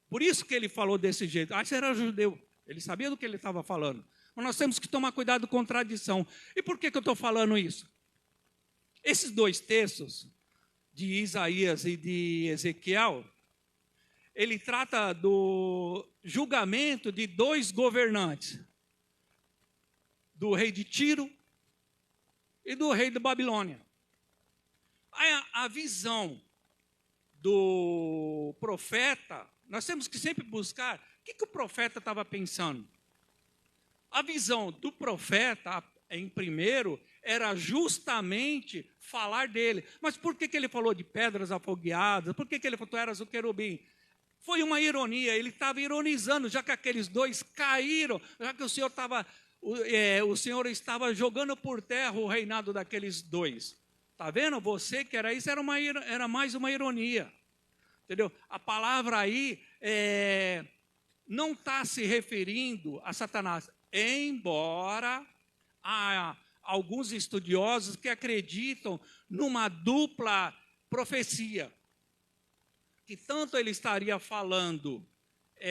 Por isso que ele falou desse jeito. Einstein era judeu. Ele sabia do que ele estava falando. Mas nós temos que tomar cuidado com tradição. E por que eu estou falando isso? Esses dois textos, de Isaías e de Ezequiel, ele trata do julgamento de dois governantes. Do rei de Tiro e do rei da Babilônia. A visão do profeta, nós temos que sempre buscar o que o profeta estava pensando. A visão do profeta, em primeiro, era justamente falar dele. Mas por que ele falou de pedras afogueadas? Por que ele falou, tu eras o querubim? Foi uma ironia, ele estava ironizando, já que aqueles dois caíram, já que o Senhor estava jogando por terra o reinado daqueles dois. Está vendo? Você que era isso, era mais uma ironia. Entendeu? A palavra aí não está se referindo a Satanás, embora há alguns estudiosos que acreditam numa dupla profecia. Que tanto ele estaria falando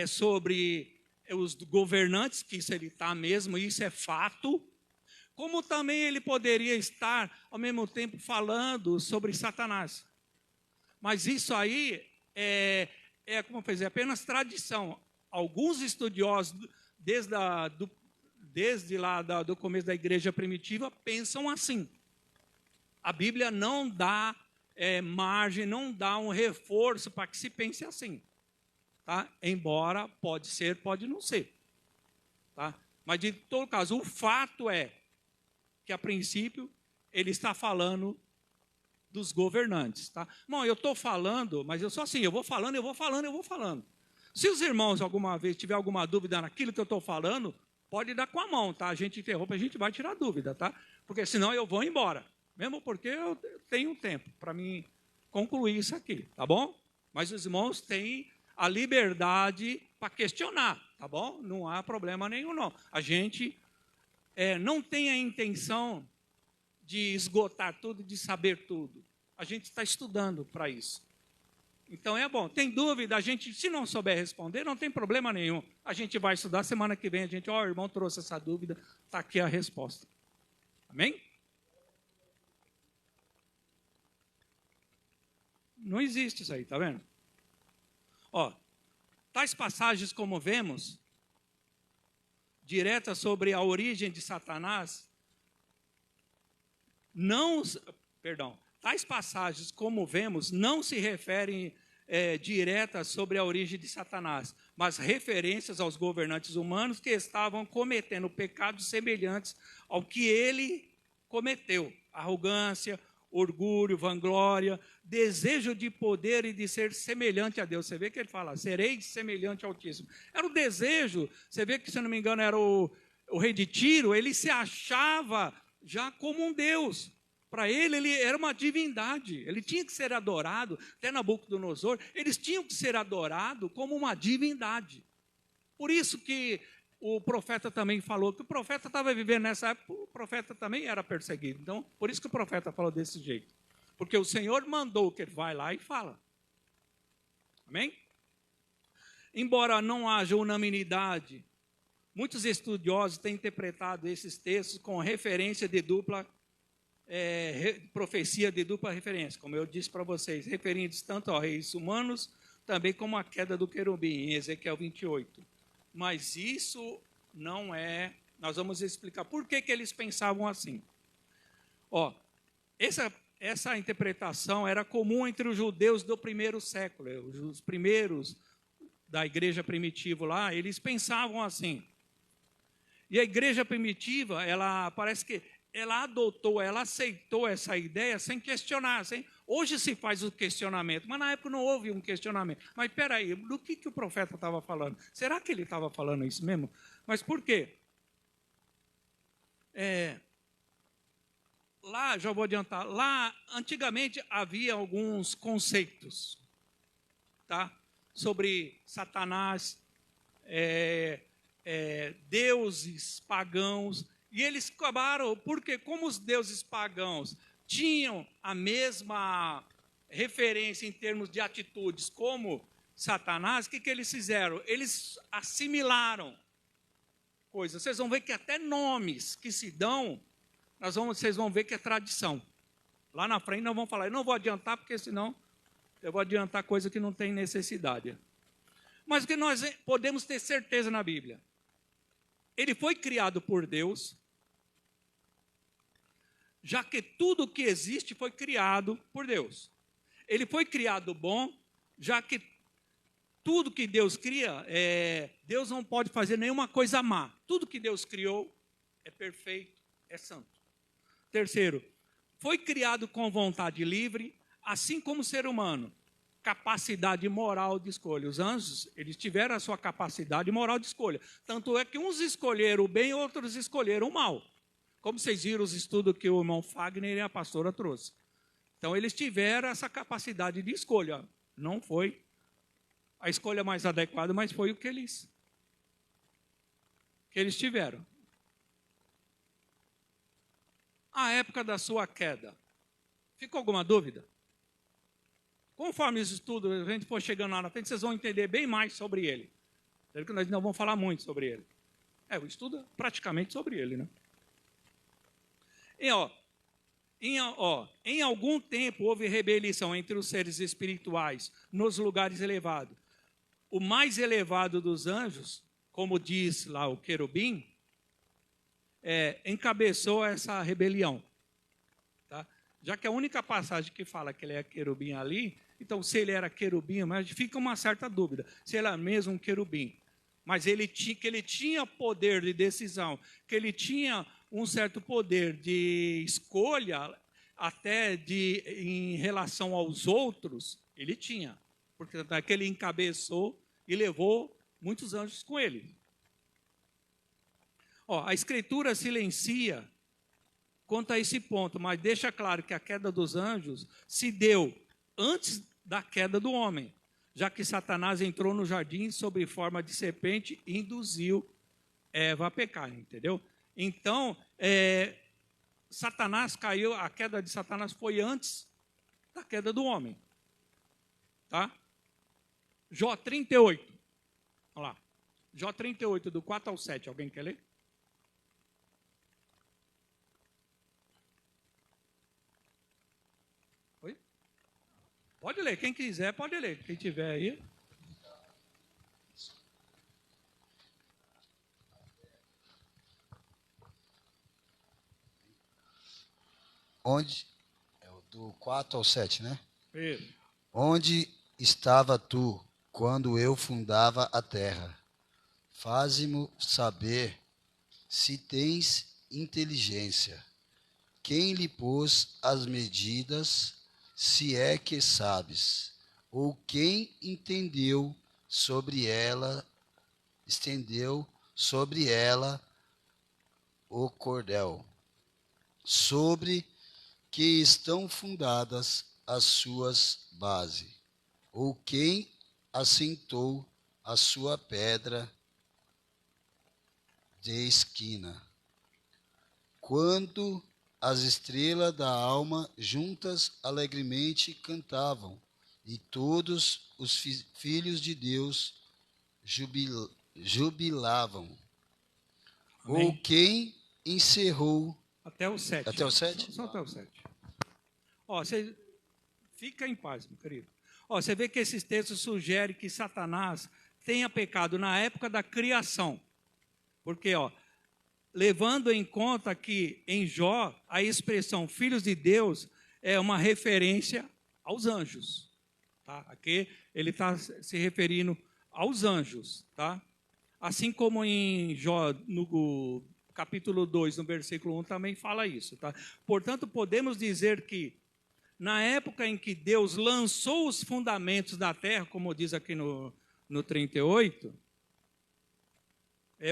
sobre os governantes, que isso ele está mesmo, isso é fato, como também ele poderia estar, ao mesmo tempo, falando sobre Satanás. Mas isso aí como dizer, apenas tradição. Alguns estudiosos, desde lá do começo da igreja primitiva, pensam assim. A Bíblia não dá margem, não dá um reforço para que se pense assim. Tá? Embora pode ser, pode não ser. Tá? Mas, de todo caso, o fato é que, a princípio, ele está falando dos governantes. Tá? Bom, eu estou falando, mas eu sou assim, eu vou falando. Se os irmãos, alguma vez, tiver alguma dúvida naquilo que eu estou falando, pode dar com a mão, tá? A gente interrompe, a gente vai tirar dúvida, tá? Porque senão eu vou embora. Mesmo porque eu tenho tempo para mim concluir isso aqui, tá bom? Mas os irmãos têm a liberdade para questionar, tá bom? Não há problema nenhum, não. A gente não tem a intenção de esgotar tudo, de saber tudo. A gente está estudando para isso, Então é bom. Tem dúvida, a gente, se não souber responder, não tem problema nenhum. A gente vai estudar, semana que vem a gente, o irmão trouxe essa dúvida, está aqui a resposta. Amém? Não existe isso aí, tá vendo? Tais passagens como vemos, diretas sobre a origem de Satanás, tais passagens como vemos não se referem diretas sobre a origem de Satanás, mas referências aos governantes humanos que estavam cometendo pecados semelhantes ao que ele cometeu: arrogância, orgulho, vanglória, desejo de poder e de ser semelhante a Deus. Você vê que ele fala, sereis semelhante ao Altíssimo. Era o desejo, você vê que, se não me engano, era o rei de Tiro, ele se achava já como um Deus. Para ele era uma divindade, ele tinha que ser adorado. Até Nabucodonosor, eles tinham que ser adorados como uma divindade. Por isso que o profeta também falou, que o profeta estava vivendo nessa época, o profeta também era perseguido. Então, por isso que o profeta falou desse jeito. Porque o Senhor mandou que ele vai lá e fala. Amém? Embora não haja unanimidade, muitos estudiosos têm interpretado esses textos com referência de dupla profecia de dupla referência, como eu disse para vocês, referindo tanto aos reis humanos, também como a queda do querubim, em Ezequiel 28. Mas isso não é... Nós vamos explicar por que eles pensavam assim. Essa interpretação era comum entre os judeus do primeiro século. Os primeiros da igreja primitiva lá, eles pensavam assim. E a igreja primitiva, ela parece que ela aceitou essa ideia sem questionar. Hoje se faz o questionamento, mas na época não houve um questionamento. Mas espera aí, do que o profeta estava falando? Será que ele estava falando isso mesmo? Mas por quê? Lá, já vou adiantar, lá antigamente havia alguns conceitos, tá? Sobre Satanás, deuses pagãos. E eles acabaram, porque como os deuses pagãos tinham a mesma referência em termos de atitudes como Satanás, o que eles fizeram? Eles assimilaram coisas. Vocês vão ver que até nomes que se dão, vocês vão ver que é tradição. Lá na frente nós vamos falar, eu não vou adiantar, porque senão eu vou adiantar coisa que não tem necessidade. Mas o que nós podemos ter certeza na Bíblia? Ele foi criado por Deus, já que tudo que existe foi criado por Deus. Ele foi criado bom, já que tudo que Deus cria, Deus não pode fazer nenhuma coisa má. Tudo que Deus criou é perfeito, é santo. Terceiro, foi criado com vontade livre, assim como o ser humano, capacidade moral de escolha. Os anjos, eles tiveram a sua capacidade moral de escolha. Tanto é que uns escolheram o bem, outros escolheram o mal. Como vocês viram os estudos que o irmão Fagner e a pastora trouxe. Então, eles tiveram essa capacidade de escolha. Não foi a escolha mais adequada, mas foi o que eles tiveram. A época da sua queda. Ficou alguma dúvida? Conforme os estudos, a gente for chegando lá na frente, vocês vão entender bem mais sobre ele. Porque nós não vamos falar muito sobre ele. O estudo é praticamente sobre ele, né? Em algum tempo houve rebelião entre os seres espirituais nos lugares elevados. O mais elevado dos anjos, como diz lá o querubim, encabeçou essa rebelião. Tá? Já que a única passagem que fala que ele é querubim ali, então se ele era querubim, mas fica uma certa dúvida, se ele era mesmo um querubim. Mas que ele tinha poder de decisão, que ele tinha um certo poder de escolha, até em relação aos outros, ele tinha. Porque até que ele encabeçou e levou muitos anjos com ele. A Escritura silencia quanto a esse ponto, mas deixa claro que a queda dos anjos se deu antes da queda do homem, já que Satanás entrou no jardim sob forma de serpente e induziu Eva a pecar, entendeu? Então, Satanás caiu, a queda de Satanás foi antes da queda do homem. Tá? Jó 38. Olha lá. Jó 38, do 4 ao 7. Alguém quer ler? Oi? Pode ler. Quem quiser, pode ler. Quem tiver aí. Onde? É o do 4 ao 7, né? Isso. Onde estava tu quando eu fundava a terra? Faze-mo saber se tens inteligência. Quem lhe pôs as medidas, se é que sabes? Ou quem estendeu sobre ela o cordel? Sobre que estão fundadas as suas bases? Ou quem assentou a sua pedra de esquina? Quando as estrelas da alma juntas alegremente cantavam, e todos os filhos de Deus jubilavam. Amém. Ou quem encerrou... Até o 7. Até o 7? Só até o 7. Ó, você fica em paz, meu querido. Ó, você vê que esses textos sugerem que Satanás tenha pecado na época da criação. Porque, ó, levando em conta que em Jó a expressão filhos de Deus é uma referência aos anjos. Tá? Aqui ele está se referindo aos anjos. Tá? Assim como em Jó, no capítulo 2, no versículo 1, também fala isso. Tá? Portanto, podemos dizer que na época em que Deus lançou os fundamentos da terra, como diz aqui no 38,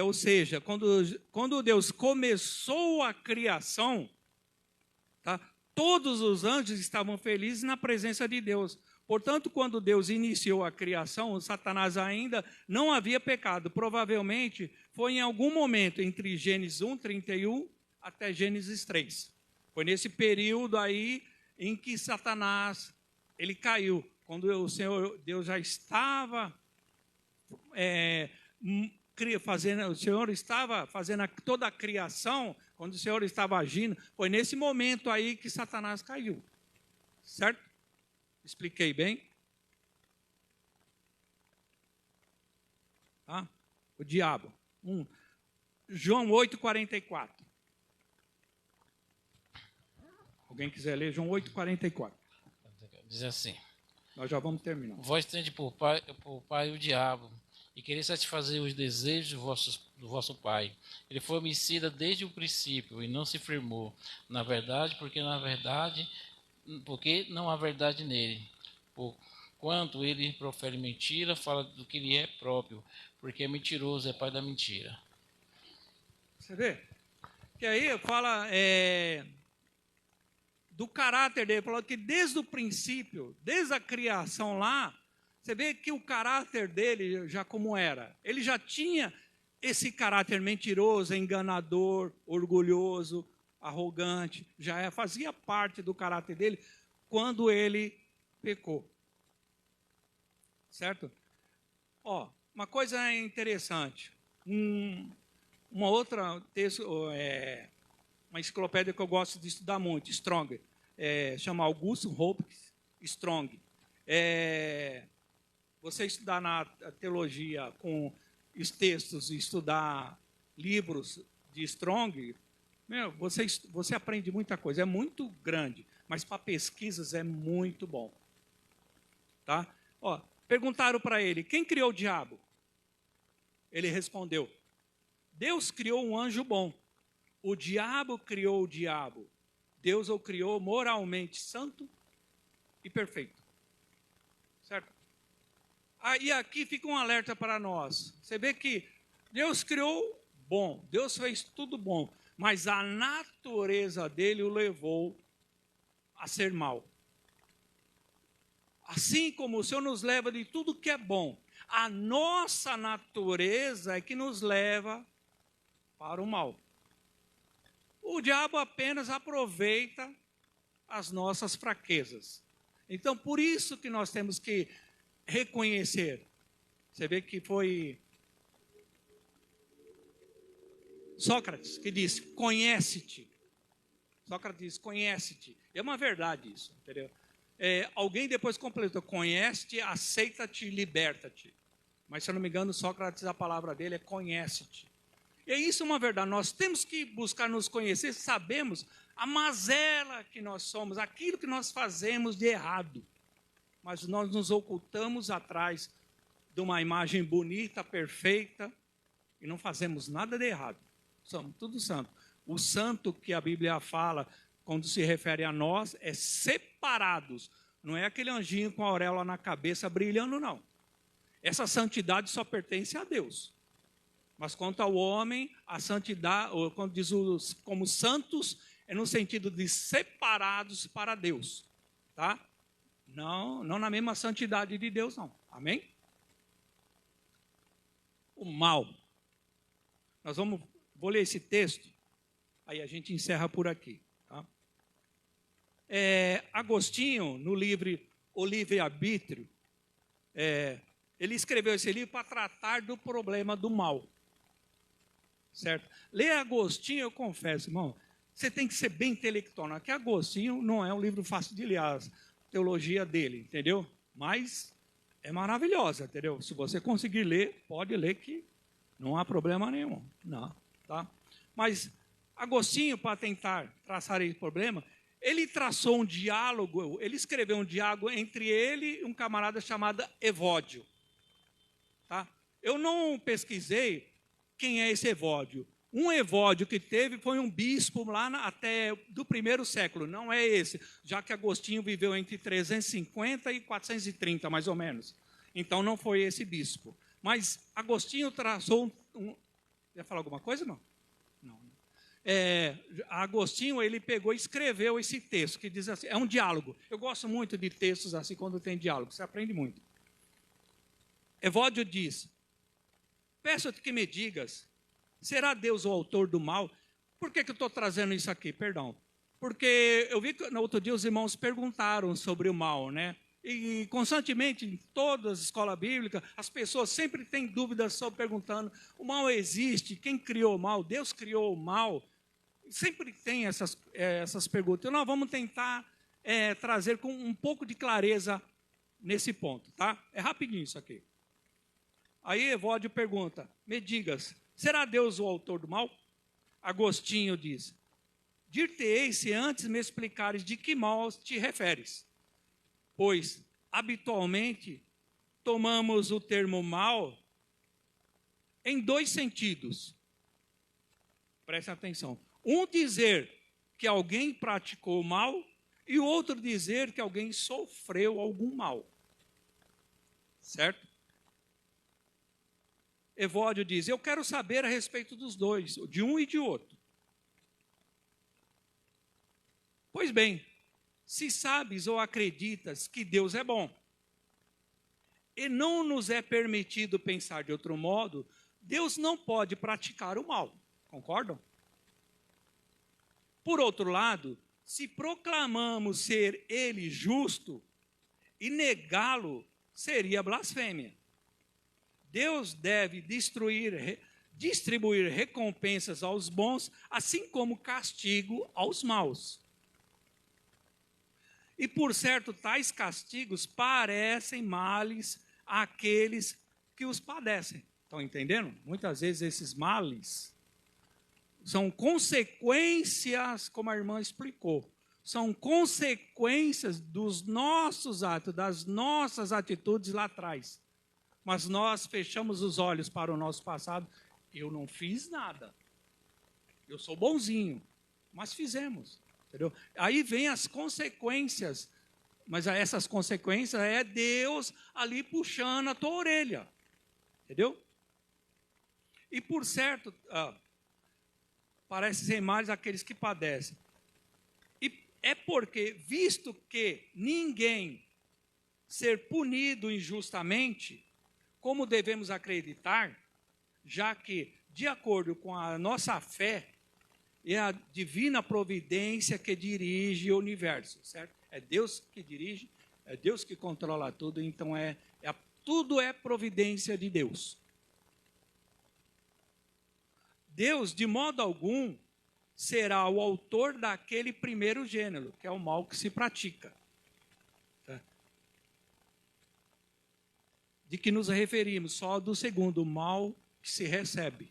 ou seja, quando Deus começou a criação, tá, todos os anjos estavam felizes na presença de Deus. Portanto, quando Deus iniciou a criação, Satanás ainda não havia pecado. Provavelmente foi em algum momento entre Gênesis 1, 31 até Gênesis 3. Foi nesse período aí em que Satanás ele caiu. Quando o Senhor Deus já estava o Senhor estava fazendo toda a criação, quando o Senhor estava agindo, foi nesse momento aí que Satanás caiu. Certo? Expliquei bem? Tá? O diabo. João 8,44. Alguém quiser ler João 8,44. Diz assim. Nós já vamos terminar. Vós tende por pai o diabo, e querer satisfazer os desejos do vosso pai. Ele foi homicida desde o princípio e não se firmou na verdade, porque não há verdade nele. Porquanto ele profere mentira, fala do que lhe é próprio, porque é mentiroso, é pai da mentira. Você vê? Que aí fala do caráter dele, falando que desde o princípio, desde a criação lá, você vê que o caráter dele já como era. Ele já tinha esse caráter mentiroso, enganador, orgulhoso, arrogante. Já fazia parte do caráter dele quando ele pecou. Certo? Ó, uma coisa interessante. Uma outra texto, uma enciclopédia que eu gosto de estudar muito, Strong, chama Augusto Hopkins Strong. Você estudar na teologia com os textos e estudar livros de Strong, você aprende muita coisa. É muito grande, mas para pesquisas é muito bom. Tá? Ó, perguntaram para ele, quem criou o diabo? Ele respondeu, Deus criou um anjo bom. O diabo criou o diabo. Deus o criou moralmente santo e perfeito. Certo? E aqui fica um alerta para nós. Você vê que Deus criou bom, Deus fez tudo bom, mas a natureza dele o levou a ser mal. Assim como o Senhor nos leva de tudo que é bom, a nossa natureza é que nos leva para o mal. O diabo apenas aproveita as nossas fraquezas. Então, por isso que nós temos que reconhecer. Você vê que foi Sócrates que disse, conhece-te. Sócrates diz, conhece-te. É uma verdade isso, entendeu? Alguém depois completou, conhece-te, aceita-te, liberta-te. Mas, se eu não me engano, Sócrates, a palavra dele é conhece-te. E isso é uma verdade. Nós temos que buscar nos conhecer, sabemos a mazela que nós somos, aquilo que nós fazemos de errado. Mas nós nos ocultamos atrás de uma imagem bonita, perfeita, e não fazemos nada de errado. Somos tudo santo. O santo que a Bíblia fala, quando se refere a nós, é separados. Não é aquele anjinho com a auréola na cabeça brilhando, não. Essa santidade só pertence a Deus. Mas quanto ao homem, a santidade, ou quando diz como santos, é no sentido de separados para Deus. Tá? Não na mesma santidade de Deus, não. Amém? O mal. Vou ler esse texto, aí a gente encerra por aqui. Tá? Agostinho, no livro O Livre-Arbítrio, ele escreveu esse livro para tratar do problema do mal. Certo? Ler Agostinho, eu confesso, irmão, você tem que ser bem intelectual. Não é que Agostinho não é um livro fácil de ler, a teologia dele, entendeu? Mas é maravilhosa, entendeu? Se você conseguir ler, pode ler que não há problema nenhum. Não, tá? Mas Agostinho, para tentar traçar esse problema, ele traçou um diálogo, ele escreveu um diálogo entre ele e um camarada chamado Evódio. Tá? Eu não pesquisei quem é esse Evódio. Um Evódio que teve foi um bispo lá até do primeiro século, não é esse, já que Agostinho viveu entre 350 e 430, mais ou menos. Então, não foi esse bispo. Mas Agostinho traçou Ia falar alguma coisa, irmão? Não. Agostinho, ele pegou e escreveu esse texto, que diz assim, é um diálogo. Eu gosto muito de textos assim, quando tem diálogo, você aprende muito. Evódio diz, peço-te que me digas, será Deus o autor do mal? Por que eu estou trazendo isso aqui? Perdão. Porque eu vi que no outro dia os irmãos perguntaram sobre o mal, né? E constantemente, em todas as escolas bíblicas, as pessoas sempre têm dúvidas sobre perguntando, o mal existe? Quem criou o mal? Deus criou o mal? Sempre tem essas perguntas. Então, nós vamos tentar trazer com um pouco de clareza nesse ponto, tá? É rapidinho isso aqui. Aí Evódio pergunta, me digas, será Deus o autor do mal? Agostinho diz, dir-te-ei se antes me explicares de que mal te referes. Pois, habitualmente, tomamos o termo mal em dois sentidos. Preste atenção. Um dizer que alguém praticou mal e o outro dizer que alguém sofreu algum mal. Certo? Evódio diz, eu quero saber a respeito dos dois, de um e de outro. Pois bem, se sabes ou acreditas que Deus é bom, e não nos é permitido pensar de outro modo, Deus não pode praticar o mal. Concordam? Por outro lado, se proclamamos ser Ele justo, e negá-lo seria blasfêmia. Deus deve distribuir recompensas aos bons, assim como castigo aos maus. E, por certo, tais castigos parecem males àqueles que os padecem. Estão entendendo? Muitas vezes esses males são consequências, como a irmã explicou, são consequências dos nossos atos, das nossas atitudes lá atrás. Mas nós fechamos os olhos para o nosso passado. Eu não fiz nada. Eu sou bonzinho. Mas fizemos. Entendeu? Aí vem as consequências. Mas essas consequências é Deus ali puxando a tua orelha. Entendeu? E por certo, parece ser mais aqueles que padecem. E é porque, visto que ninguém ser punido injustamente, como devemos acreditar, já que, de acordo com a nossa fé, é a divina providência que dirige o universo, certo? É Deus que dirige, É Deus que controla tudo, então tudo é providência de Deus. Deus, de modo algum, será o autor daquele primeiro gênero, que é o mal que se pratica. De que nos referimos só do segundo, o mal que se recebe.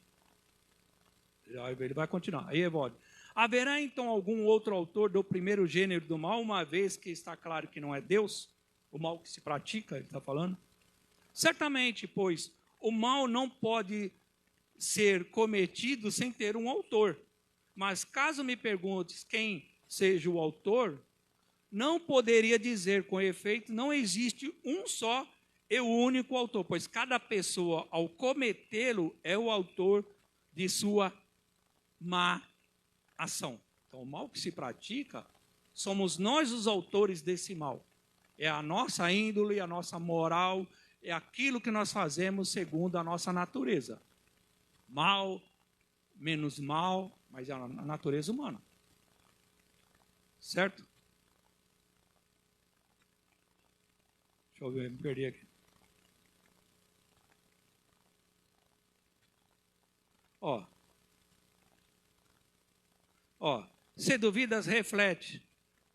Ele vai continuar. Aí, Evódio. Haverá então algum outro autor do primeiro gênero do mal, uma vez que está claro que não é Deus? O mal que se pratica, ele está falando? Certamente, pois, o mal não pode ser cometido sem ter um autor. Mas caso me perguntes quem seja o autor, não poderia dizer com efeito, não existe um só e o único autor, pois cada pessoa, ao cometê-lo, é o autor de sua má ação. Então, o mal que se pratica, somos nós os autores desse mal. É a nossa índole, a nossa moral, é aquilo que nós fazemos segundo a nossa natureza. Mal, menos mal, mas é a natureza humana. Certo? Deixa eu ver, me perdi aqui. Se duvidas, reflete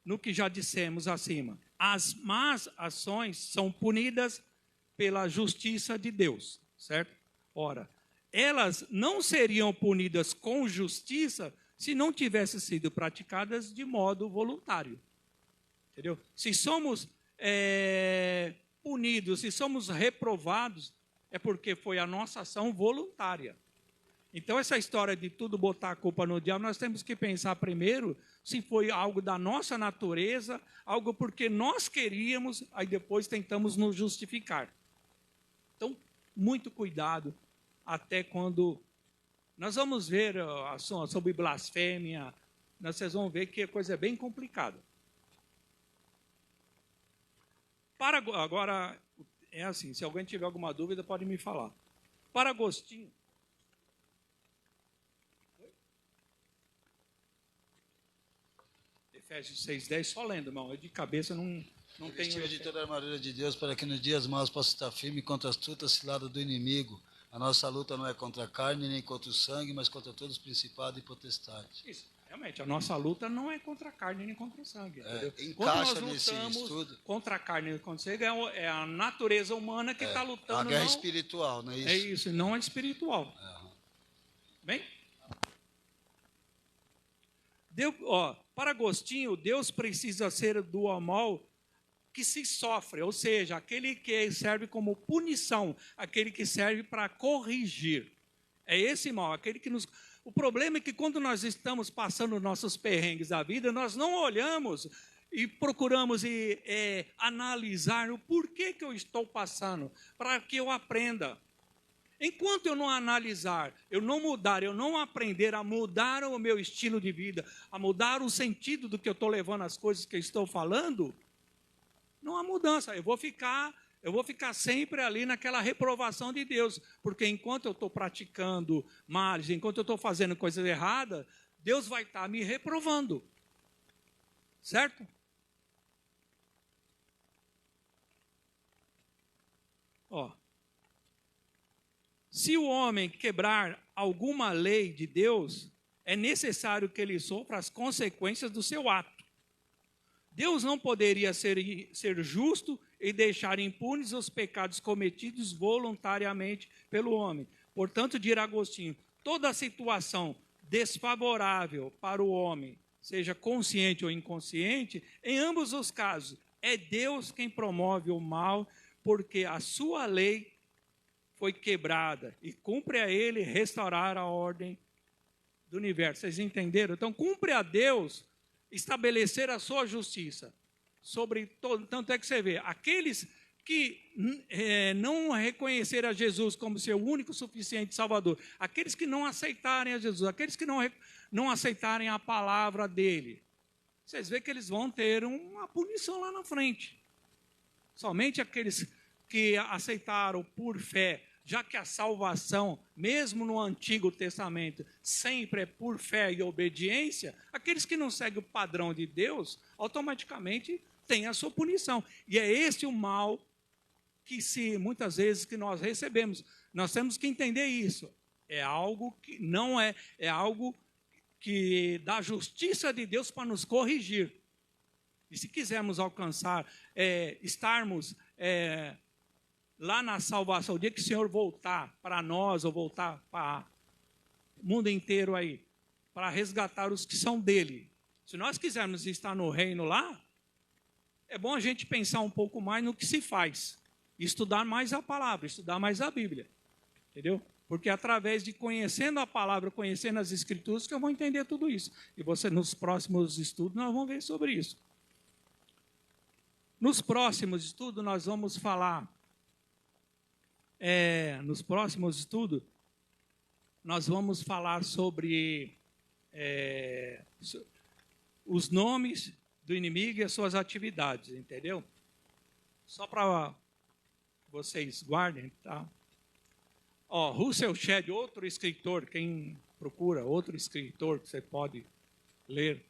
no que já dissemos acima. As más ações são punidas pela justiça de Deus, certo? Ora, elas não seriam punidas com justiça se não tivessem sido praticadas de modo voluntário. Entendeu? Se somos punidos, se somos reprovados, é porque foi a nossa ação voluntária. Então, essa história de tudo botar a culpa no diabo, nós temos que pensar primeiro se foi algo da nossa natureza, algo porque nós queríamos, aí depois tentamos nos justificar. Então, muito cuidado, até quando nós vamos ver sobre blasfêmia, vocês vão ver que a coisa é bem complicada. Agora, é assim, se alguém tiver alguma dúvida, pode me falar. Para Agostinho, Efésios 6,10, só lendo, irmão. Eu de cabeça não tenho... Vestiu de toda a armadura de Deus para que nos dias maus possa estar firme contra as astutas ciladas do inimigo. A nossa luta não é contra a carne nem contra o sangue, mas contra todos os principados e potestades. Isso, realmente, a nossa luta não é contra a carne nem contra o sangue. Encaixa quando nós lutamos nesse estudo. Contra a carne e contra o sangue, é a natureza humana que está lutando. A guerra espiritual, não é isso? É isso, não é espiritual. Bem? Para Agostinho, Deus precisa ser do mal que se sofre, ou seja, aquele que serve como punição, aquele que serve para corrigir. É esse mal, aquele que nos... O problema é que quando nós estamos passando nossos perrengues da vida, nós não olhamos e procuramos analisar o porquê que eu estou passando, para que eu aprenda. Enquanto eu não analisar, eu não mudar, eu não aprender a mudar o meu estilo de vida, a mudar o sentido do que eu estou levando as coisas que eu estou falando, não há mudança. Eu vou ficar sempre ali naquela reprovação de Deus, porque enquanto eu estou praticando males, enquanto eu estou fazendo coisas erradas, Deus vai estar me reprovando. Certo? Se o homem quebrar alguma lei de Deus, é necessário que ele sofra as consequências do seu ato. Deus não poderia ser justo e deixar impunes os pecados cometidos voluntariamente pelo homem. Portanto, dirá Agostinho, toda situação desfavorável para o homem, seja consciente ou inconsciente, em ambos os casos, é Deus quem promove o mal, porque a sua lei foi quebrada e cumpre a ele restaurar a ordem do universo. Vocês entenderam? Então, cumpre a Deus estabelecer a sua justiça sobre todo. Tanto é que você vê, aqueles que não reconheceram a Jesus como seu único suficiente Salvador, aqueles que não aceitarem a Jesus, aqueles que não aceitarem a palavra dele, vocês veem que eles vão ter uma punição lá na frente. Somente aqueles que aceitaram por fé, já que a salvação, mesmo no Antigo Testamento, sempre é por fé e obediência, aqueles que não seguem o padrão de Deus, automaticamente tem a sua punição. E é esse o mal que muitas vezes que nós recebemos. Nós temos que entender isso. É algo que não é algo que da justiça de Deus para nos corrigir. E se quisermos alcançar, estarmos lá na salvação, o dia que o Senhor voltar para nós, ou voltar para o mundo inteiro aí, para resgatar os que são dele. Se nós quisermos estar no reino lá, é bom a gente pensar um pouco mais no que se faz. Estudar mais a palavra, estudar mais a Bíblia. Entendeu? Porque através de conhecendo a palavra, conhecendo as escrituras, que eu vou entender tudo isso. E nos próximos estudos nós vamos ver sobre isso. Nos próximos estudos nós vamos falar, sobre os nomes do inimigo e as suas atividades, entendeu? Só para vocês guardem, tá? Russell Shedd, outro escritor, quem procura, outro escritor que você pode ler,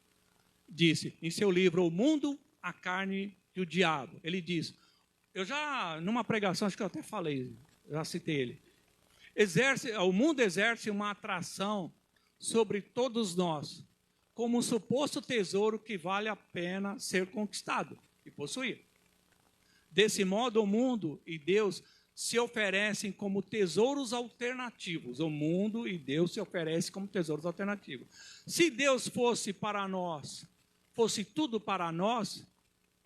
disse em seu livro O Mundo, a Carne e o Diabo. Ele diz, numa pregação, acho que eu até falei, já citei ele, o mundo exerce uma atração sobre todos nós, como um suposto tesouro que vale a pena ser conquistado e possuir. Desse modo, o mundo e Deus se oferecem como tesouros alternativos. O mundo e Deus se oferecem como tesouros alternativos. Se Deus fosse para nós, fosse tudo para nós,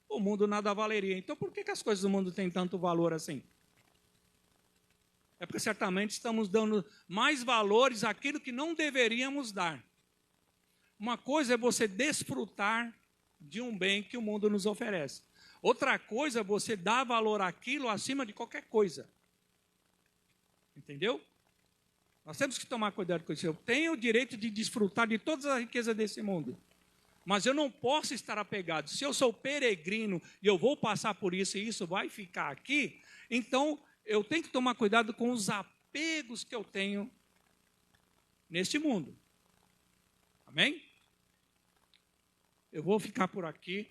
o mundo nada valeria. Então, por que as coisas do mundo têm tanto valor assim? É porque certamente estamos dando mais valores àquilo que não deveríamos dar. Uma coisa é você desfrutar de um bem que o mundo nos oferece. Outra coisa é você dar valor àquilo acima de qualquer coisa. Entendeu? Nós temos que tomar cuidado com isso. Eu tenho o direito de desfrutar de todas as riquezas desse mundo. Mas eu não posso estar apegado. Se eu sou peregrino e eu vou passar por isso e isso vai ficar aqui, então eu tenho que tomar cuidado com os apegos que eu tenho neste mundo. Amém? Eu vou ficar por aqui.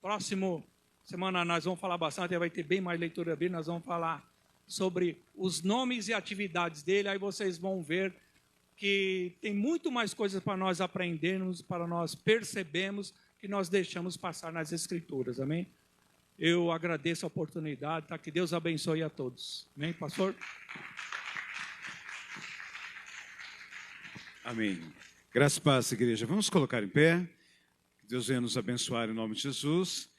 Próximo semana nós vamos falar bastante, vai ter bem mais leitura bíblica, nós vamos falar sobre os nomes e atividades dele, aí vocês vão ver que tem muito mais coisas para nós aprendermos, para nós percebermos que nós deixamos passar nas Escrituras, amém? Eu agradeço a oportunidade, tá? Que Deus abençoe a todos. Amém, pastor? Amém. Graças e paz, igreja. Vamos colocar em pé. Deus venha nos abençoar em nome de Jesus.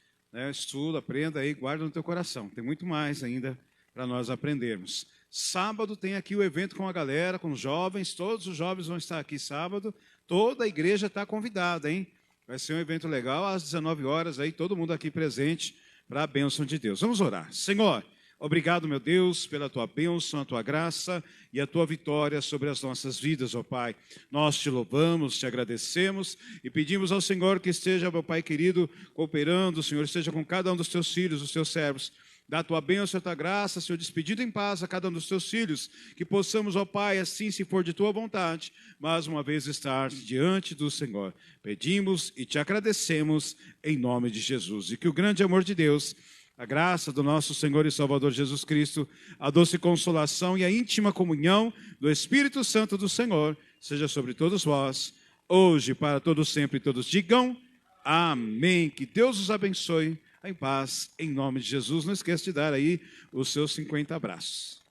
Estuda, aprenda aí, guarda no teu coração. Tem muito mais ainda para nós aprendermos. Sábado tem aqui o evento com a galera, com os jovens. Todos os jovens vão estar aqui sábado. Toda a igreja está convidada, hein? Vai ser um evento legal às 19 horas aí, todo mundo aqui presente para a bênção de Deus. Vamos orar. Senhor, obrigado, meu Deus, pela tua bênção, a tua graça e a tua vitória sobre as nossas vidas, ó Pai. Nós te louvamos, te agradecemos e pedimos ao Senhor que esteja, meu Pai querido, cooperando, Senhor, esteja com cada um dos teus filhos, os teus servos. Dá a tua bênção, a tua graça, Senhor, despedido em paz a cada um dos teus filhos, que possamos, ó Pai, assim, se for de tua vontade, mais uma vez estar diante do Senhor. Pedimos e te agradecemos em nome de Jesus. E que o grande amor de Deus, a graça do nosso Senhor e Salvador Jesus Cristo, a doce consolação e a íntima comunhão do Espírito Santo do Senhor, seja sobre todos vós, hoje, para todos sempre, todos digam amém. Que Deus os abençoe em paz, em nome de Jesus. Não esqueça de dar aí os seus 50 abraços.